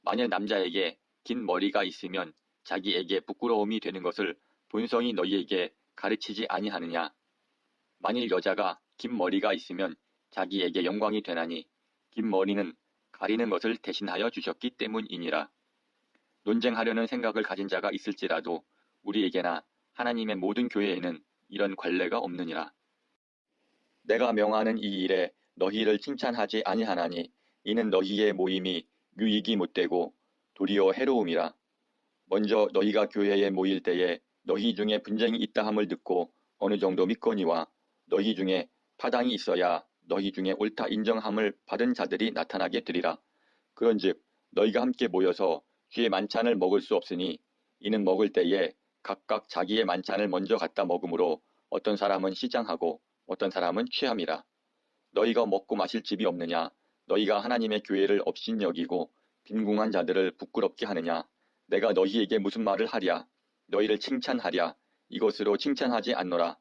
B: 만일 남자에게 긴 머리가 있으면 자기에게 부끄러움이 되는 것을 본성이 너희에게 가르치지 아니하느냐. 만일 여자가 긴 머리가 있으면 자기에게 영광이 되나니 긴 머리는 가리는 것을 대신하여 주셨기 때문이니라. 논쟁하려는 생각을 가진 자가 있을지라도 우리에게나 하나님의 모든 교회에는 이런 관례가 없느니라. 내가 명하는 이 일에 너희를 칭찬하지 아니하나니 이는 너희의 모임이 유익이 못되고 도리어 해로움이라. 먼저 너희가 교회에 모일 때에 너희 중에 분쟁이 있다 함을 듣고 어느 정도 믿거니와 너희 중에 파당이 있어야 너희 중에 옳다 인정함을 받은 자들이 나타나게 되리라. 그런즉 너희가 함께 모여서 주의 만찬을 먹을 수 없으니 이는 먹을 때에 각각 자기의 만찬을 먼저 갖다 먹으므로 어떤 사람은 시장하고 어떤 사람은 취함이라. 너희가 먹고 마실 집이 없느냐. 너희가 하나님의 교회를 업신여기고 빈궁한 자들을 부끄럽게 하느냐. 내가 너희에게 무슨 말을 하랴. 너희를 칭찬하랴. 이것으로 칭찬하지 않노라.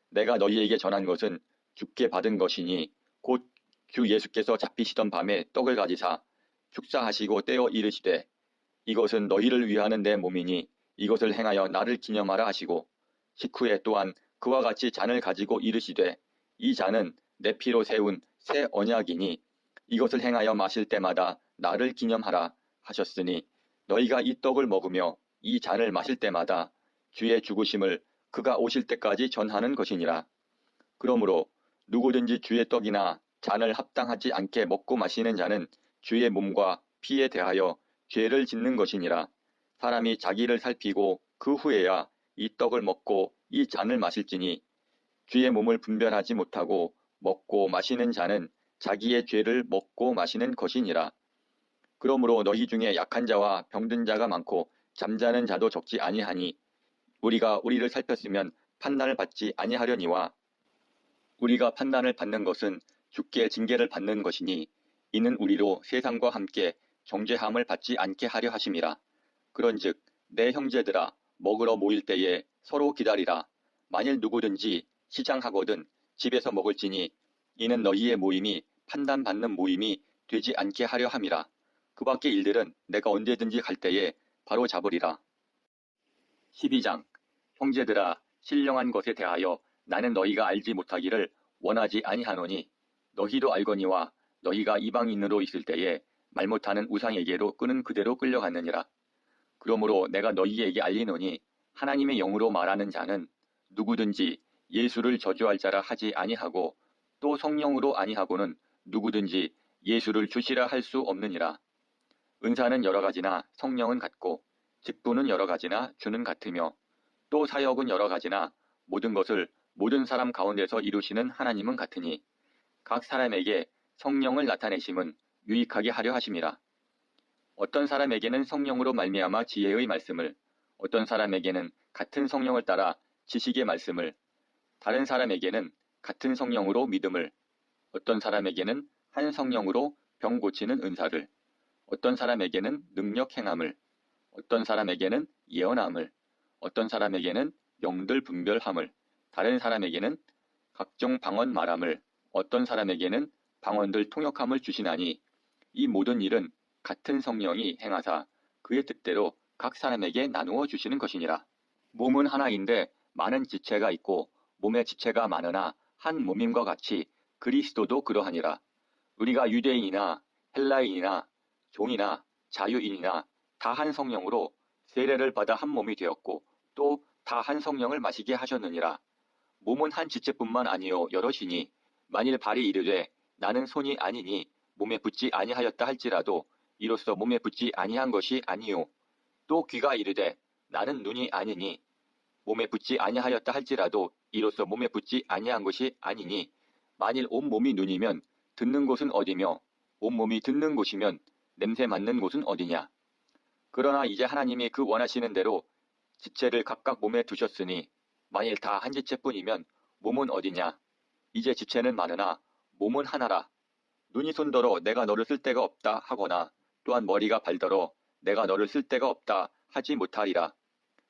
B: 내가 너희에게 전한 것은 주께 받은 것이니 곧 주 예수께서 잡히시던 밤에 떡을 가지사 축사하시고 떼어 이르시되 이것은 너희를 위하는 내 몸이니 이것을 행하여 나를 기념하라 하시고 식후에 또한 그와 같이 잔을 가지고 이르시되 이 잔은 내 피로 세운 새 언약이니 이것을 행하여 마실 때마다 나를 기념하라 하셨으니 너희가 이 떡을 먹으며 이 잔을 마실 때마다 주의 죽으심을 그가 오실 때까지 전하는 것이니라. 그러므로 누구든지 주의 떡이나 잔을 합당하지 않게 먹고 마시는 자는 주의 몸과 피에 대하여 죄를 짓는 것이니라. 사람이 자기를 살피고 그 후에야 이 떡을 먹고 이 잔을 마실지니 주의 몸을 분별하지 못하고 먹고 마시는 자는 자기의 죄를 먹고 마시는 것이니라. 그러므로 너희 중에 약한 자와 병든 자가 많고 잠자는 자도 적지 아니하니 우리가 우리를 살폈으면 판단을 받지 아니하려니와 우리가 판단을 받는 것은 주께 징계를 받는 것이니 이는 우리로 세상과 함께 정죄함을 받지 않게 하려 하심이라. 그런즉 내 형제들아 먹으러 모일 때에 서로 기다리라. 만일 누구든지 시장하거든 집에서 먹을지니 이는 너희의 모임이 판단받는 모임이 되지 않게 하려 함이라. 그 밖의 일들은 내가 언제든지 갈 때에 바로 잡으리라. 12장 형제들아 신령한 것에 대하여 나는 너희가 알지 못하기를 원하지 아니하노니 너희도 알거니와 너희가 이방인으로 있을 때에 말 못하는 우상에게로 끄는 그대로 끌려갔느니라. 그러므로 내가 너희에게 알리노니 하나님의 영으로 말하는 자는 누구든지 예수를 저주할 자라 하지 아니하고 또 성령으로 아니하고는 누구든지 예수를 주시라 할 수 없느니라. 은사는 여러 가지나 성령은 같고 직분은 여러 가지나 주는 같으며 또 사역은 여러 가지나 모든 것을 모든 사람 가운데서 이루시는 하나님은 같으니 각 사람에게 성령을 나타내심은 유익하게 하려 하심이라. 어떤 사람에게는 성령으로 말미암아 지혜의 말씀을, 어떤 사람에게는 같은 성령을 따라 지식의 말씀을, 다른 사람에게는 같은 성령으로 믿음을, 어떤 사람에게는 한 성령으로 병 고치는 은사를, 어떤 사람에게는 능력 행함을, 어떤 사람에게는 예언함을, 어떤 사람에게는 영들 분별함을, 다른 사람에게는 각종 방언 말함을, 어떤 사람에게는 방언들 통역함을 주시나니 이 모든 일은 같은 성령이 행하사 그의 뜻대로 각 사람에게 나누어 주시는 것이니라. 몸은 하나인데 많은 지체가 있고 몸의 지체가 많으나 한 몸임과 같이 그리스도도 그러하니라. 우리가 유대인이나 헬라인이나 종이나 자유인이나 다 한 성령으로 세례를 받아 한 몸이 되었고 또 다 한 성령을 마시게 하셨느니라. 몸은 한 지체뿐만 아니요 여럿이니 만일 발이 이르되 나는 손이 아니니 몸에 붙지 아니하였다 할지라도 이로써 몸에 붙지 아니한 것이 아니요 또 귀가 이르되 나는 눈이 아니니 몸에 붙지 아니하였다 할지라도 이로써 몸에 붙지 아니한 것이 아니니 만일 온 몸이 눈이면 듣는 곳은 어디며 온 몸이 듣는 곳이면 냄새 맡는 곳은 어디냐. 그러나 이제 하나님이 그 원하시는 대로 지체를 각각 몸에 두셨으니 만일 다 한 지체뿐이면 몸은 어디냐. 이제 지체는 많으나 몸은 하나라. 눈이 손더러 내가 너를 쓸 데가 없다 하거나 또한 머리가 발더러 내가 너를 쓸 데가 없다 하지 못하리라.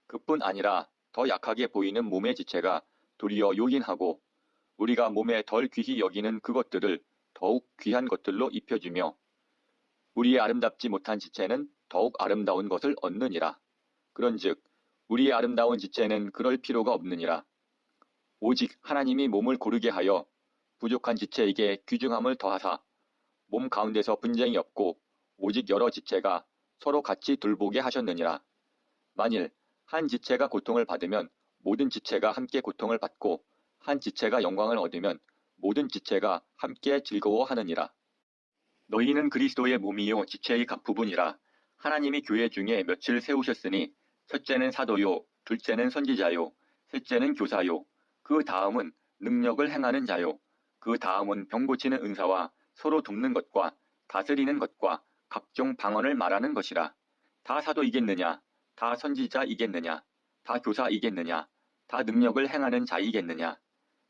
B: 그뿐 아니라 더 약하게 보이는 몸의 지체가 도리어 요긴하고 우리가 몸에 덜 귀히 여기는 그것들을 더욱 귀한 것들로 입혀주며 우리의 아름답지 못한 지체는 더욱 아름다운 것을 얻느니라. 그런즉 우리의 아름다운 지체는 그럴 필요가 없느니라. 오직 하나님이 몸을 고르게 하여 부족한 지체에게 귀중함을 더하사 몸 가운데서 분쟁이 없고 오직 여러 지체가 서로 같이 돌보게 하셨느니라. 만일 한 지체가 고통을 받으면 모든 지체가 함께 고통을 받고 한 지체가 영광을 얻으면 모든 지체가 함께 즐거워하느니라. 너희는 그리스도의 몸이요 지체의 각 부분이라. 하나님이 교회 중에 몇을 세우셨으니 첫째는 사도요, 둘째는 선지자요, 셋째는 교사요, 그 다음은 능력을 행하는 자요, 그 다음은 병 고치는 은사와 서로 돕는 것과 다스리는 것과 각종 방언을 말하는 것이라. 다 사도이겠느냐? 다 선지자이겠느냐? 다 교사이겠느냐? 다 능력을 행하는 자이겠느냐?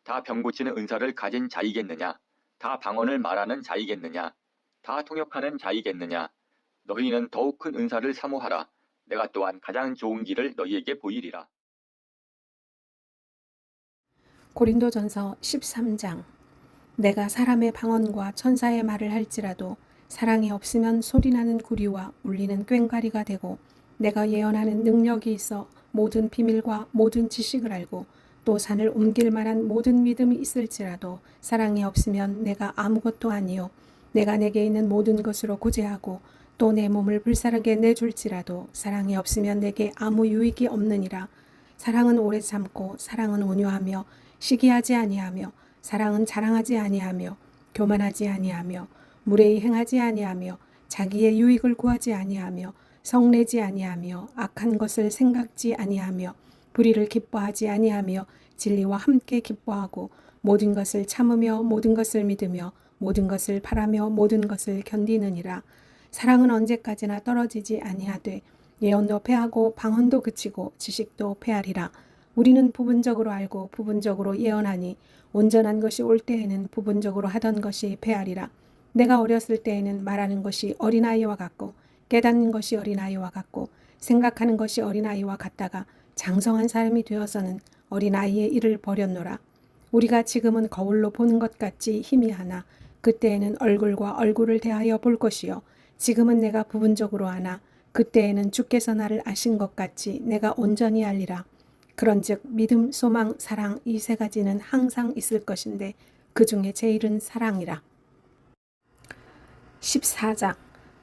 B: 다 병 고치는 은사를 가진 자이겠느냐? 다 방언을 말하는 자이겠느냐? 다 통역하는 자이겠느냐? 너희는 더욱 큰 은사를 사모하라. 내가 또한 가장 좋은 길을 너희에게 보이리라.
C: 고린도전서 13장. 내가 사람의 방언과 천사의 말을 할지라도 사랑이 없으면 소리나는 구리와 울리는 꽹과리가 되고 내가 예언하는 능력이 있어 모든 비밀과 모든 지식을 알고 또 산을 옮길 만한 모든 믿음이 있을지라도 사랑이 없으면 내가 아무것도 아니요 내가 내게 있는 모든 것으로 구제하고 또 내 몸을 불사르게 내줄지라도 사랑이 없으면 내게 아무 유익이 없느니라. 사랑은 오래 참고 사랑은 온유하며 시기하지 아니하며 사랑은 자랑하지 아니하며 교만하지 아니하며 무례히 행하지 아니하며 자기의 유익을 구하지 아니하며 성내지 아니하며 악한 것을 생각지 아니하며 불의를 기뻐하지 아니하며 진리와 함께 기뻐하고 모든 것을 참으며 모든 것을 믿으며 모든 것을 바라며 모든 것을 견디느니라. 사랑은 언제까지나 떨어지지 아니하되 예언도 패하고 방언도 그치고 지식도 패하리라. 우리는 부분적으로 알고 부분적으로 예언하니 온전한 것이 올 때에는 부분적으로 하던 것이 패하리라. 내가 어렸을 때에는 말하는 것이 어린아이와 같고 깨닫는 것이 어린아이와 같고 생각하는 것이 어린아이와 같다가 장성한 사람이 되어서는 어린아이의 일을 버렸노라. 우리가 지금은 거울로 보는 것 같이 희미하나 그때에는 얼굴과 얼굴을 대하여 볼 것이요 지금은 내가 부분적으로 아나 그때에는 주께서 나를 아신 것 같이 내가 온전히 알리라. 그런즉 믿음, 소망, 사랑 이 세 가지는 항상 있을 것인데 그 중에 제일은 사랑이라. 14장.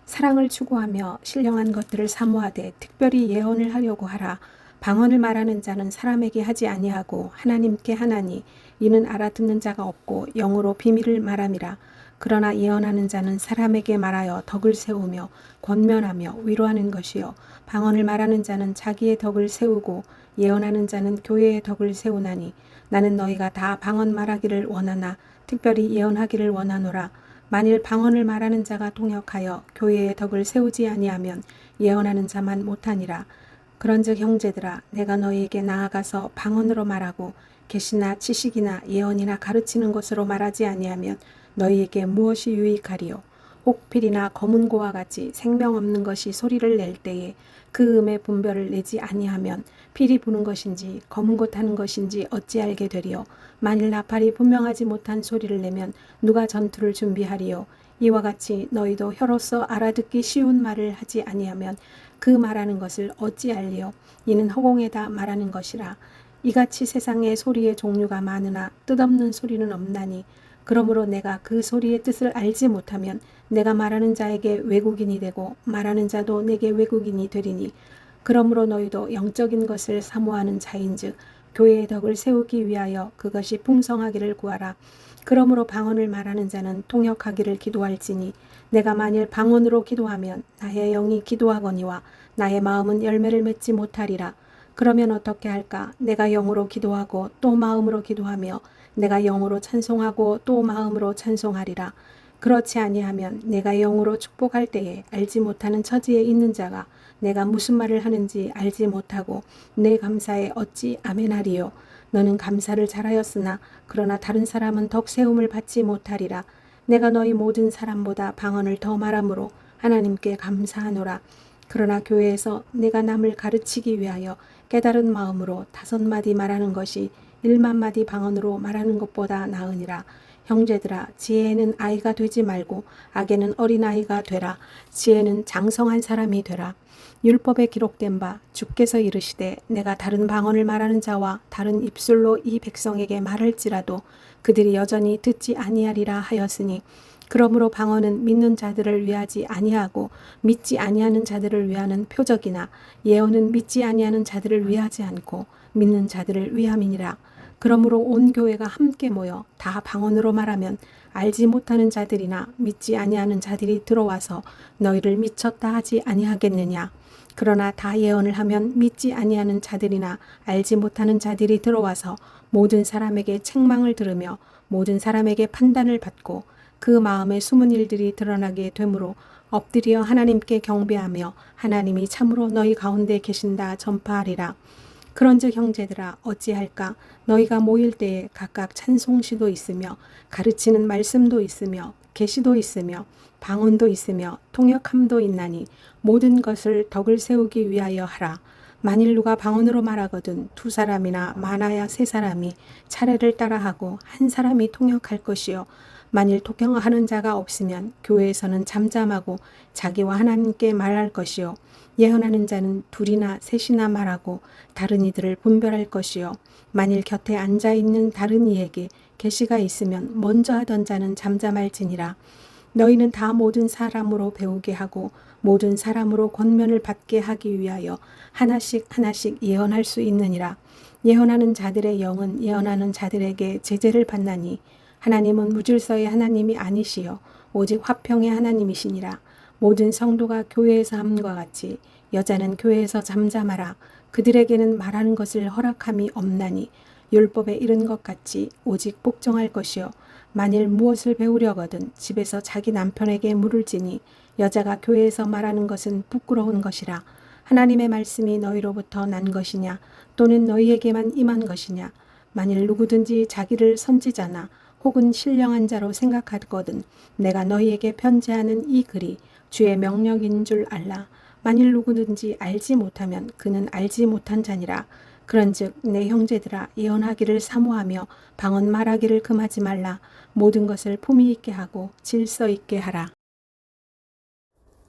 C: 사랑을 추구하며 신령한 것들을 사모하되 특별히 예언을 하려고 하라. 방언을 말하는 자는 사람에게 하지 아니하고 하나님께 하나니 이는 알아듣는 자가 없고 영으로 비밀을 말함이라. 그러나 예언하는 자는 사람에게 말하여 덕을 세우며 권면하며 위로하는 것이요 방언을 말하는 자는 자기의 덕을 세우고 예언하는 자는 교회의 덕을 세우나니 나는 너희가 다 방언 말하기를 원하나 특별히 예언하기를 원하노라. 만일 방언을 말하는 자가 통역하여 교회의 덕을 세우지 아니하면 예언하는 자만 못하니라. 그런즉 형제들아 내가 너희에게 나아가서 방언으로 말하고 계시나 지식이나 예언이나 가르치는 것으로 말하지 아니하면 너희에게 무엇이 유익하리요. 혹필이나 검은고와 같이 생명 없는 것이 소리를 낼 때에 그 음의 분별을 내지 아니하면 필이 부는 것인지 검은고 타는 것인지 어찌 알게 되리요. 만일 나팔이 분명하지 못한 소리를 내면 누가 전투를 준비하리요. 이와 같이 너희도 혀로서 알아듣기 쉬운 말을 하지 아니하면 그 말하는 것을 어찌 알리요. 이는 허공에다 말하는 것이라. 이같이 세상에 소리의 종류가 많으나 뜻없는 소리는 없나니 그러므로 내가 그 소리의 뜻을 알지 못하면 내가 말하는 자에게 외국인이 되고 말하는 자도 내게 외국인이 되리니 그러므로 너희도 영적인 것을 사모하는 자인즉 교회의 덕을 세우기 위하여 그것이 풍성하기를 구하라. 그러므로 방언을 말하는 자는 통역하기를 기도할지니 내가 만일 방언으로 기도하면 나의 영이 기도하거니와 나의 마음은 열매를 맺지 못하리라. 그러면 어떻게 할까? 내가 영으로 기도하고 또 마음으로 기도하며 내가 영으로 찬송하고 또 마음으로 찬송하리라. 그렇지 아니하면 내가 영으로 축복할 때에 알지 못하는 처지에 있는 자가 내가 무슨 말을 하는지 알지 못하고 내 감사에 어찌 아멘하리요. 너는 감사를 잘하였으나 그러나 다른 사람은 덕 세움을 받지 못하리라. 내가 너희 모든 사람보다 방언을 더 말함으로 하나님께 감사하노라. 그러나 교회에서 내가 남을 가르치기 위하여 깨달은 마음으로 5마디 말하는 것이 1만마디 방언으로 말하는 것보다 나으니라. 형제들아 지혜에는 아이가 되지 말고 악에는 어린아이가 되라. 지혜는 장성한 사람이 되라. 율법에 기록된 바 주께서 이르시되 내가 다른 방언을 말하는 자와 다른 입술로 이 백성에게 말할지라도 그들이 여전히 듣지 아니하리라 하였으니 그러므로 방언은 믿는 자들을 위하지 아니하고 믿지 아니하는 자들을 위하는 표적이나 예언은 믿지 아니하는 자들을 위하지 않고 믿는 자들을 위함이니라. 그러므로 온 교회가 함께 모여 다 방언으로 말하면 알지 못하는 자들이나 믿지 아니하는 자들이 들어와서 너희를 미쳤다 하지 아니하겠느냐. 그러나 다 예언을 하면 믿지 아니하는 자들이나 알지 못하는 자들이 들어와서 모든 사람에게 책망을 들으며 모든 사람에게 판단을 받고 그 마음의 숨은 일들이 드러나게 되므로 엎드려 하나님께 경배하며 하나님이 참으로 너희 가운데 계신다 전파하리라. 그런즉 형제들아 어찌할까? 너희가 모일 때에 각각 찬송시도 있으며 가르치는 말씀도 있으며 계시도 있으며 방언도 있으며 통역함도 있나니 모든 것을 덕을 세우기 위하여 하라. 만일 누가 방언으로 말하거든 2사람이나 많아야 3사람이 차례를 따라하고 1사람이 통역할 것이요. 만일 통역하는 자가 없으면 교회에서는 잠잠하고 자기와 하나님께 말할 것이요. 예언하는 자는 2이나 3이나 말하고 다른 이들을 분별할 것이요. 만일 곁에 앉아있는 다른 이에게 계시가 있으면 먼저 하던 자는 잠잠할지니라. 너희는 다 모든 사람으로 배우게 하고 모든 사람으로 권면을 받게 하기 위하여 하나씩 하나씩 예언할 수 있느니라. 예언하는 자들의 영은 예언하는 자들에게 제재를 받나니 하나님은 무질서의 하나님이 아니시여 오직 화평의 하나님이시니라. 모든 성도가 교회에서 함과 같이 여자는 교회에서 잠잠하라. 그들에게는 말하는 것을 허락함이 없나니 율법에 이른 것 같이 오직 복종할 것이요. 만일 무엇을 배우려거든 집에서 자기 남편에게 물을지니 여자가 교회에서 말하는 것은 부끄러운 것이라. 하나님의 말씀이 너희로부터 난 것이냐 또는 너희에게만 임한 것이냐. 만일 누구든지 자기를 선지자나 혹은 신령한 자로 생각하거든 내가 너희에게 편지하는 이 글이 주의 명령인 줄 알라. 만일 누구든지 알지 못하면 그는 알지 못한 자니라. 그런즉 내 형제들아 예언하기를 사모하며 방언 말하기를 금하지 말라. 모든 것을 품위 있게 하고 질서 있게 하라.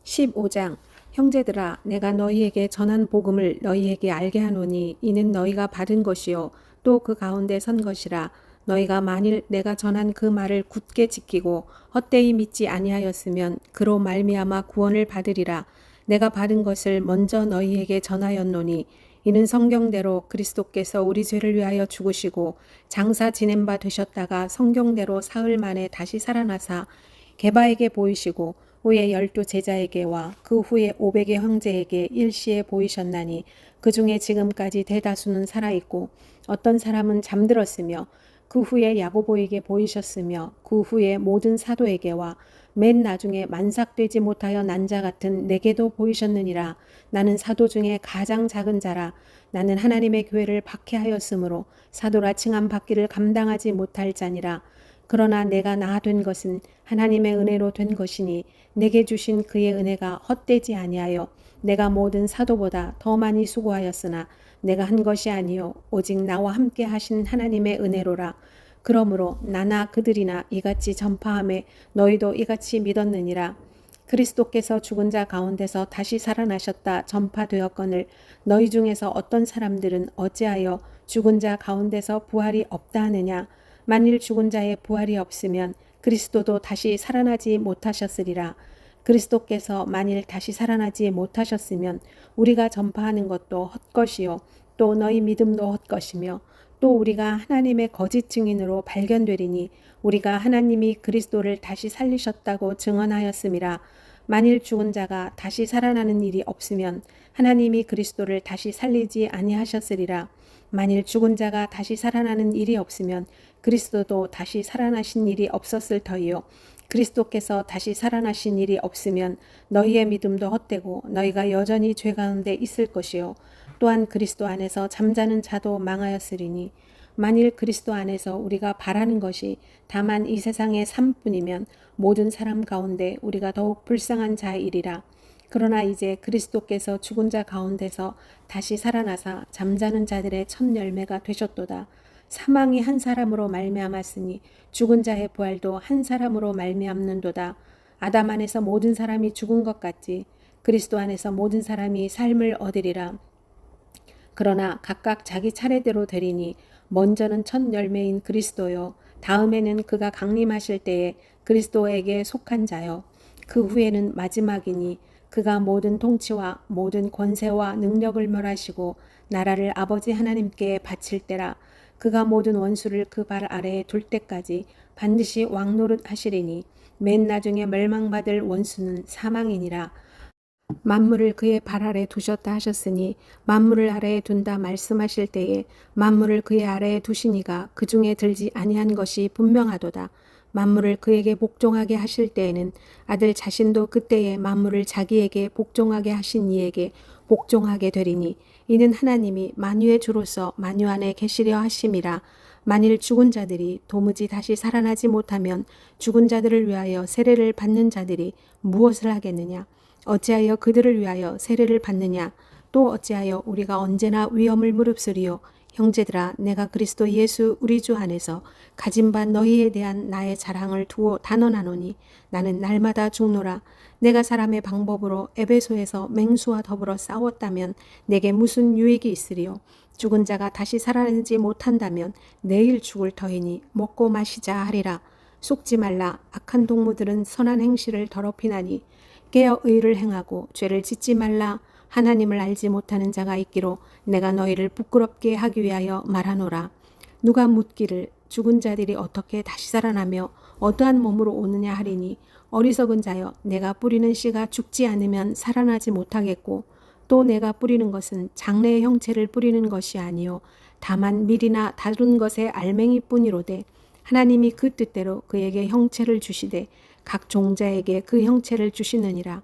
C: 15장. 형제들아 내가 너희에게 전한 복음을 너희에게 알게 하노니 이는 너희가 받은 것이요 또 그 가운데 선 것이라. 너희가 만일 내가 전한 그 말을 굳게 지키고 헛되이 믿지 아니하였으면 그로 말미암아 구원을 받으리라. 내가 받은 것을 먼저 너희에게 전하였노니 이는 성경대로 그리스도께서 우리 죄를 위하여 죽으시고 장사 지낸 바 되셨다가 성경대로 사흘 만에 다시 살아나사 게바에게 보이시고 후에 12 제자에게와 그 후에 500의 형제에게 일시에 보이셨나니 그 중에 지금까지 대다수는 살아있고 어떤 사람은 잠들었으며 그 후에 야고보에게 보이셨으며 그 후에 모든 사도에게와 맨 나중에 만삭되지 못하여 난 자 같은 내게도 보이셨느니라. 나는 사도 중에 가장 작은 자라. 나는 하나님의 교회를 박해하였으므로 사도라 칭함 받기를 감당하지 못할 자니라. 그러나 내가 나 된 것은 하나님의 은혜로 된 것이니 내게 주신 그의 은혜가 헛되지 아니하여 내가 모든 사도보다 더 많이 수고하였으나 내가 한 것이 아니요 오직 나와 함께 하신 하나님의 은혜로라. 그러므로 나나 그들이나 이같이 전파함에 너희도 이같이 믿었느니라. 그리스도께서 죽은 자 가운데서 다시 살아나셨다 전파되었거늘 너희 중에서 어떤 사람들은 어찌하여 죽은 자 가운데서 부활이 없다 하느냐. 만일 죽은 자의 부활이 없으면 그리스도도 다시 살아나지 못하셨으리라. 그리스도께서 만일 다시 살아나지 못하셨으면 우리가 전파하는 것도 헛것이요 또 너희 믿음도 헛것이며 또 우리가 하나님의 거짓 증인으로 발견되리니 우리가 하나님이 그리스도를 다시 살리셨다고 증언하였음이라. 만일 죽은 자가 다시 살아나는 일이 없으면 하나님이 그리스도를 다시 살리지 아니하셨으리라. 만일 죽은 자가 다시 살아나는 일이 없으면 그리스도도 다시 살아나신 일이 없었을 터이요. 그리스도께서 다시 살아나신 일이 없으면 너희의 믿음도 헛되고 너희가 여전히 죄 가운데 있을 것이요. 또한 그리스도 안에서 잠자는 자도 망하였으리니 만일 그리스도 안에서 우리가 바라는 것이 다만 이 세상의 삶뿐이면 모든 사람 가운데 우리가 더욱 불쌍한 자이리라. 그러나 이제 그리스도께서 죽은 자 가운데서 다시 살아나사 잠자는 자들의 첫 열매가 되셨도다. 사망이 한 사람으로 말미암았으니 죽은 자의 부활도 한 사람으로 말미암는도다. 아담 안에서 모든 사람이 죽은 것 같이 그리스도 안에서 모든 사람이 삶을 얻으리라. 그러나 각각 자기 차례대로 되리니 먼저는 첫 열매인 그리스도요 다음에는 그가 강림하실 때에 그리스도에게 속한 자요 그 후에는 마지막이니 그가 모든 통치와 모든 권세와 능력을 멸하시고 나라를 아버지 하나님께 바칠 때라. 그가 모든 원수를 그 발 아래에 둘 때까지 반드시 왕노릇 하시리니 맨 나중에 멸망받을 원수는 사망이니라. 만물을 그의 발 아래 두셨다 하셨으니 만물을 아래에 둔다 말씀하실 때에 만물을 그의 아래에 두시니가 그 중에 들지 아니한 것이 분명하도다. 만물을 그에게 복종하게 하실 때에는 아들 자신도 그때에 만물을 자기에게 복종하게 하신 이에게 복종하게 되리니 이는 하나님이 만유의 주로서 만유 안에 계시려 하심이라. 만일 죽은 자들이 도무지 다시 살아나지 못하면 죽은 자들을 위하여 세례를 받는 자들이 무엇을 하겠느냐. 어찌하여 그들을 위하여 세례를 받느냐. 또 어찌하여 우리가 언제나 위험을 무릅쓰리요. 형제들아 내가 그리스도 예수 우리 주 안에서 가진 바 너희에 대한 나의 자랑을 두어 단언하노니 나는 날마다 죽노라. 내가 사람의 방법으로 에베소에서 맹수와 더불어 싸웠다면 내게 무슨 유익이 있으리요. 죽은 자가 다시 살아나지 못한다면 내일 죽을 터이니 먹고 마시자 하리라. 속지 말라. 악한 동무들은 선한 행실을 더럽히나니 깨어 의를 행하고 죄를 짓지 말라. 하나님을 알지 못하는 자가 있기로 내가 너희를 부끄럽게 하기 위하여 말하노라. 누가 묻기를 죽은 자들이 어떻게 다시 살아나며 어떠한 몸으로 오느냐 하리니 어리석은 자여 내가 뿌리는 씨가 죽지 않으면 살아나지 못하겠고 또 내가 뿌리는 것은 장래의 형체를 뿌리는 것이 아니요 다만 밀이나 다른 것의 알맹이뿐이로되 하나님이 그 뜻대로 그에게 형체를 주시되 각 종자에게 그 형체를 주시느니라.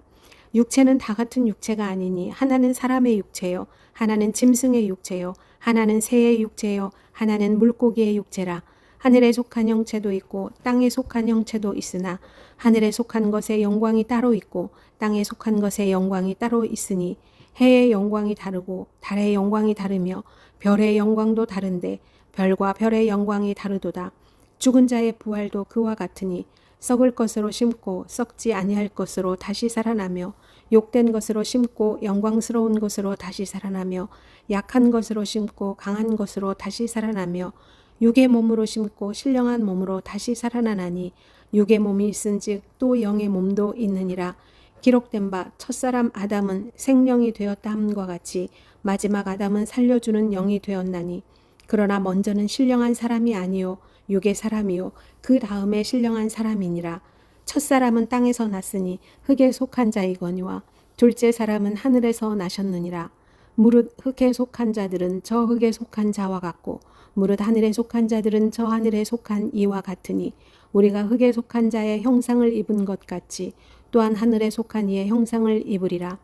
C: 육체는 다 같은 육체가 아니니 하나는 사람의 육체요 하나는 짐승의 육체요 하나는 새의 육체요 하나는 물고기의 육체라. 하늘에 속한 형체도 있고 땅에 속한 형체도 있으나 하늘에 속한 것의 영광이 따로 있고 땅에 속한 것의 영광이 따로 있으니 해의 영광이 다르고 달의 영광이 다르며 별의 영광도 다른데 별과 별의 영광이 다르도다. 죽은 자의 부활도 그와 같으니 썩을 것으로 심고 썩지 아니할 것으로 다시 살아나며 욕된 것으로 심고 영광스러운 것으로 다시 살아나며 약한 것으로 심고 강한 것으로 다시 살아나며 육의 몸으로 심고 신령한 몸으로 다시 살아나나니 육의 몸이 있은즉 또 영의 몸도 있느니라. 기록된 바 첫사람 아담은 생명이 되었다 함과 같이 마지막 아담은 살려주는 영이 되었나니 그러나 먼저는 신령한 사람이 아니요 육의 사람이요 그 다음에 신령한 사람이니라. 첫사람은 땅에서 났으니 흙에 속한 자이거니와 둘째 사람은 하늘에서 나셨느니라. 무릇 흙에 속한 자들은 저 흙에 속한 자와 같고 무릇 하늘에 속한 자들은 저 하늘에 속한 이와 같으니 우리가 흙에 속한 자의 형상을 입은 것 같이 또한 하늘에 속한 이의 형상을 입으리라.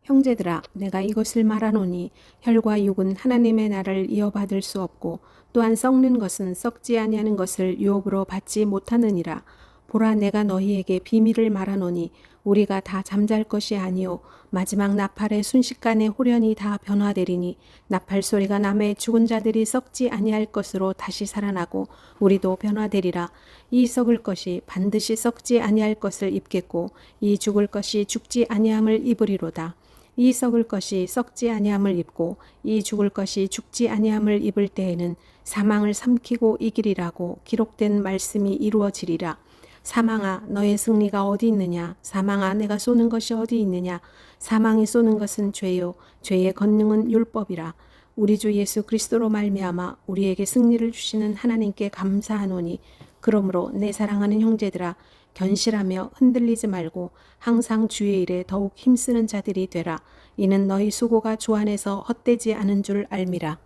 C: 형제들아, 내가 이것을 말하노니 혈과 육은 하나님의 나라를 이어받을 수 없고 또한 썩는 것은 썩지 아니하는 것을 유업으로 받지 못하느니라. 보라, 내가 너희에게 비밀을 말하노니 우리가 다 잠잘 것이 아니요 마지막 나팔의 순식간에 홀연히 다 변화되리니 나팔 소리가 나매 죽은 자들이 썩지 아니할 것으로 다시 살아나고 우리도 변화되리라. 이 썩을 것이 반드시 썩지 아니할 것을 입겠고 이 죽을 것이 죽지 아니함을 입으리로다. 이 썩을 것이 썩지 아니함을 입고 이 죽을 것이 죽지 아니함을 입을 때에는 사망을 삼키고 이기리라고 기록된 말씀이 이루어지리라. 사망아, 너의 승리가 어디 있느냐? 사망아, 내가 쏘는 것이 어디 있느냐? 사망이 쏘는 것은 죄요 죄의 권능은 율법이라. 우리 주 예수 그리스도로 말미암아 우리에게 승리를 주시는 하나님께 감사하노니 그러므로 내 사랑하는 형제들아, 견실하며 흔들리지 말고 항상 주의 일에 더욱 힘쓰는 자들이 되라. 이는 너희 수고가 주 안에서 헛되지 않은 줄 알미라.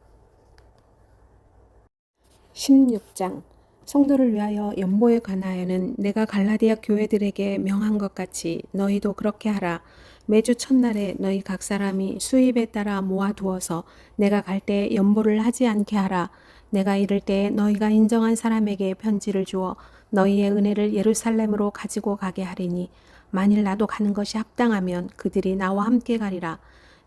C: 16장. 성도를 위하여 연보에 관하여는 내가 갈라디아 교회들에게 명한 것 같이 너희도 그렇게 하라. 매주 첫날에 너희 각 사람이 수입에 따라 모아두어서 내가 갈 때 연보를 하지 않게 하라. 내가 이를 때 너희가 인정한 사람에게 편지를 주어 너희의 은혜를 예루살렘으로 가지고 가게 하리니 만일 나도 가는 것이 합당하면 그들이 나와 함께 가리라.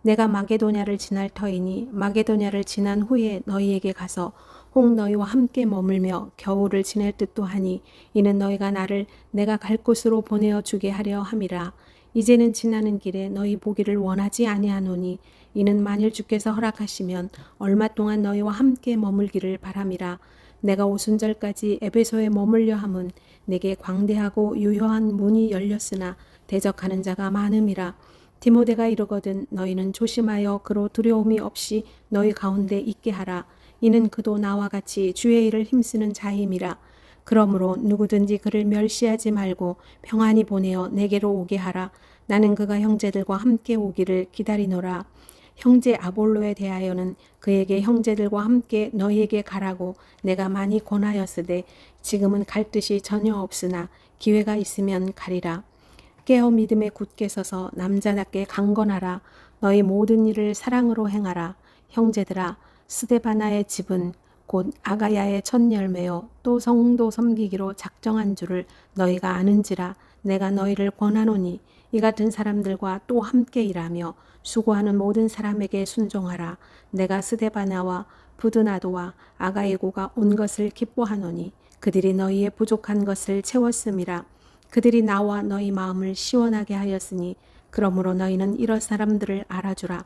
C: 내가 마게도냐를 지날 터이니 마게도냐를 지난 후에 너희에게 가서 혹 너희와 함께 머물며 겨울을 지낼 듯도 하니 이는 너희가 나를 내가 갈 곳으로 보내어 주게 하려 함이라. 이제는 지나는 길에 너희 보기를 원하지 아니하노니 이는 만일 주께서 허락하시면 얼마 동안 너희와 함께 머물기를 바람이라. 내가 오순절까지 에베소에 머물려 함은 내게 광대하고 유효한 문이 열렸으나 대적하는 자가 많음이라. 디모데가 이르거든 너희는 조심하여 그로 두려움이 없이 너희 가운데 있게 하라. 이는 그도 나와 같이 주의 일을 힘쓰는 자임이라. 그러므로 누구든지 그를 멸시하지 말고 평안히 보내어 내게로 오게 하라. 나는 그가 형제들과 함께 오기를 기다리노라. 형제 아볼로에 대하여는 그에게 형제들과 함께 너희에게 가라고 내가 많이 권하였으되 지금은 갈 뜻이 전혀 없으나 기회가 있으면 가리라. 깨어 믿음에 굳게 서서 남자답게 강건하라. 너희 모든 일을 사랑으로 행하라. 형제들아, 스데바나의 집은 곧 아가야의 첫 열매요 또 성도 섬기기로 작정한 줄을 너희가 아는지라. 내가 너희를 권하노니 이 같은 사람들과 또 함께 일하며 수고하는 모든 사람에게 순종하라. 내가 스데바나와 부드나도와 아가이고가 온 것을 기뻐하노니 그들이 너희의 부족한 것을 채웠음이라. 그들이 나와 너희 마음을 시원하게 하였으니 그러므로 너희는 이런 사람들을 알아주라.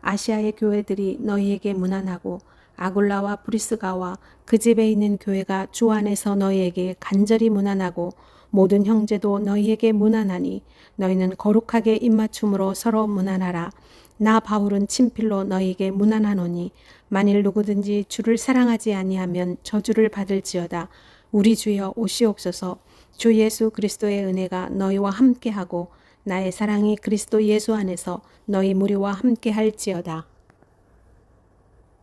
C: 아시아의 교회들이 너희에게 문안하고 아굴라와 브리스가와 그 집에 있는 교회가 주 안에서 너희에게 간절히 문안하고 모든 형제도 너희에게 문안하니 너희는 거룩하게 입맞춤으로 서로 문안하라. 나 바울은 친필로 너희에게 문안하노니 만일 누구든지 주를 사랑하지 아니하면 저주를 받을지어다. 우리 주여 오시옵소서. 주 예수 그리스도의 은혜가 너희와 함께하고 나의 사랑이 그리스도 예수 안에서 너희 무리와 함께할지어다.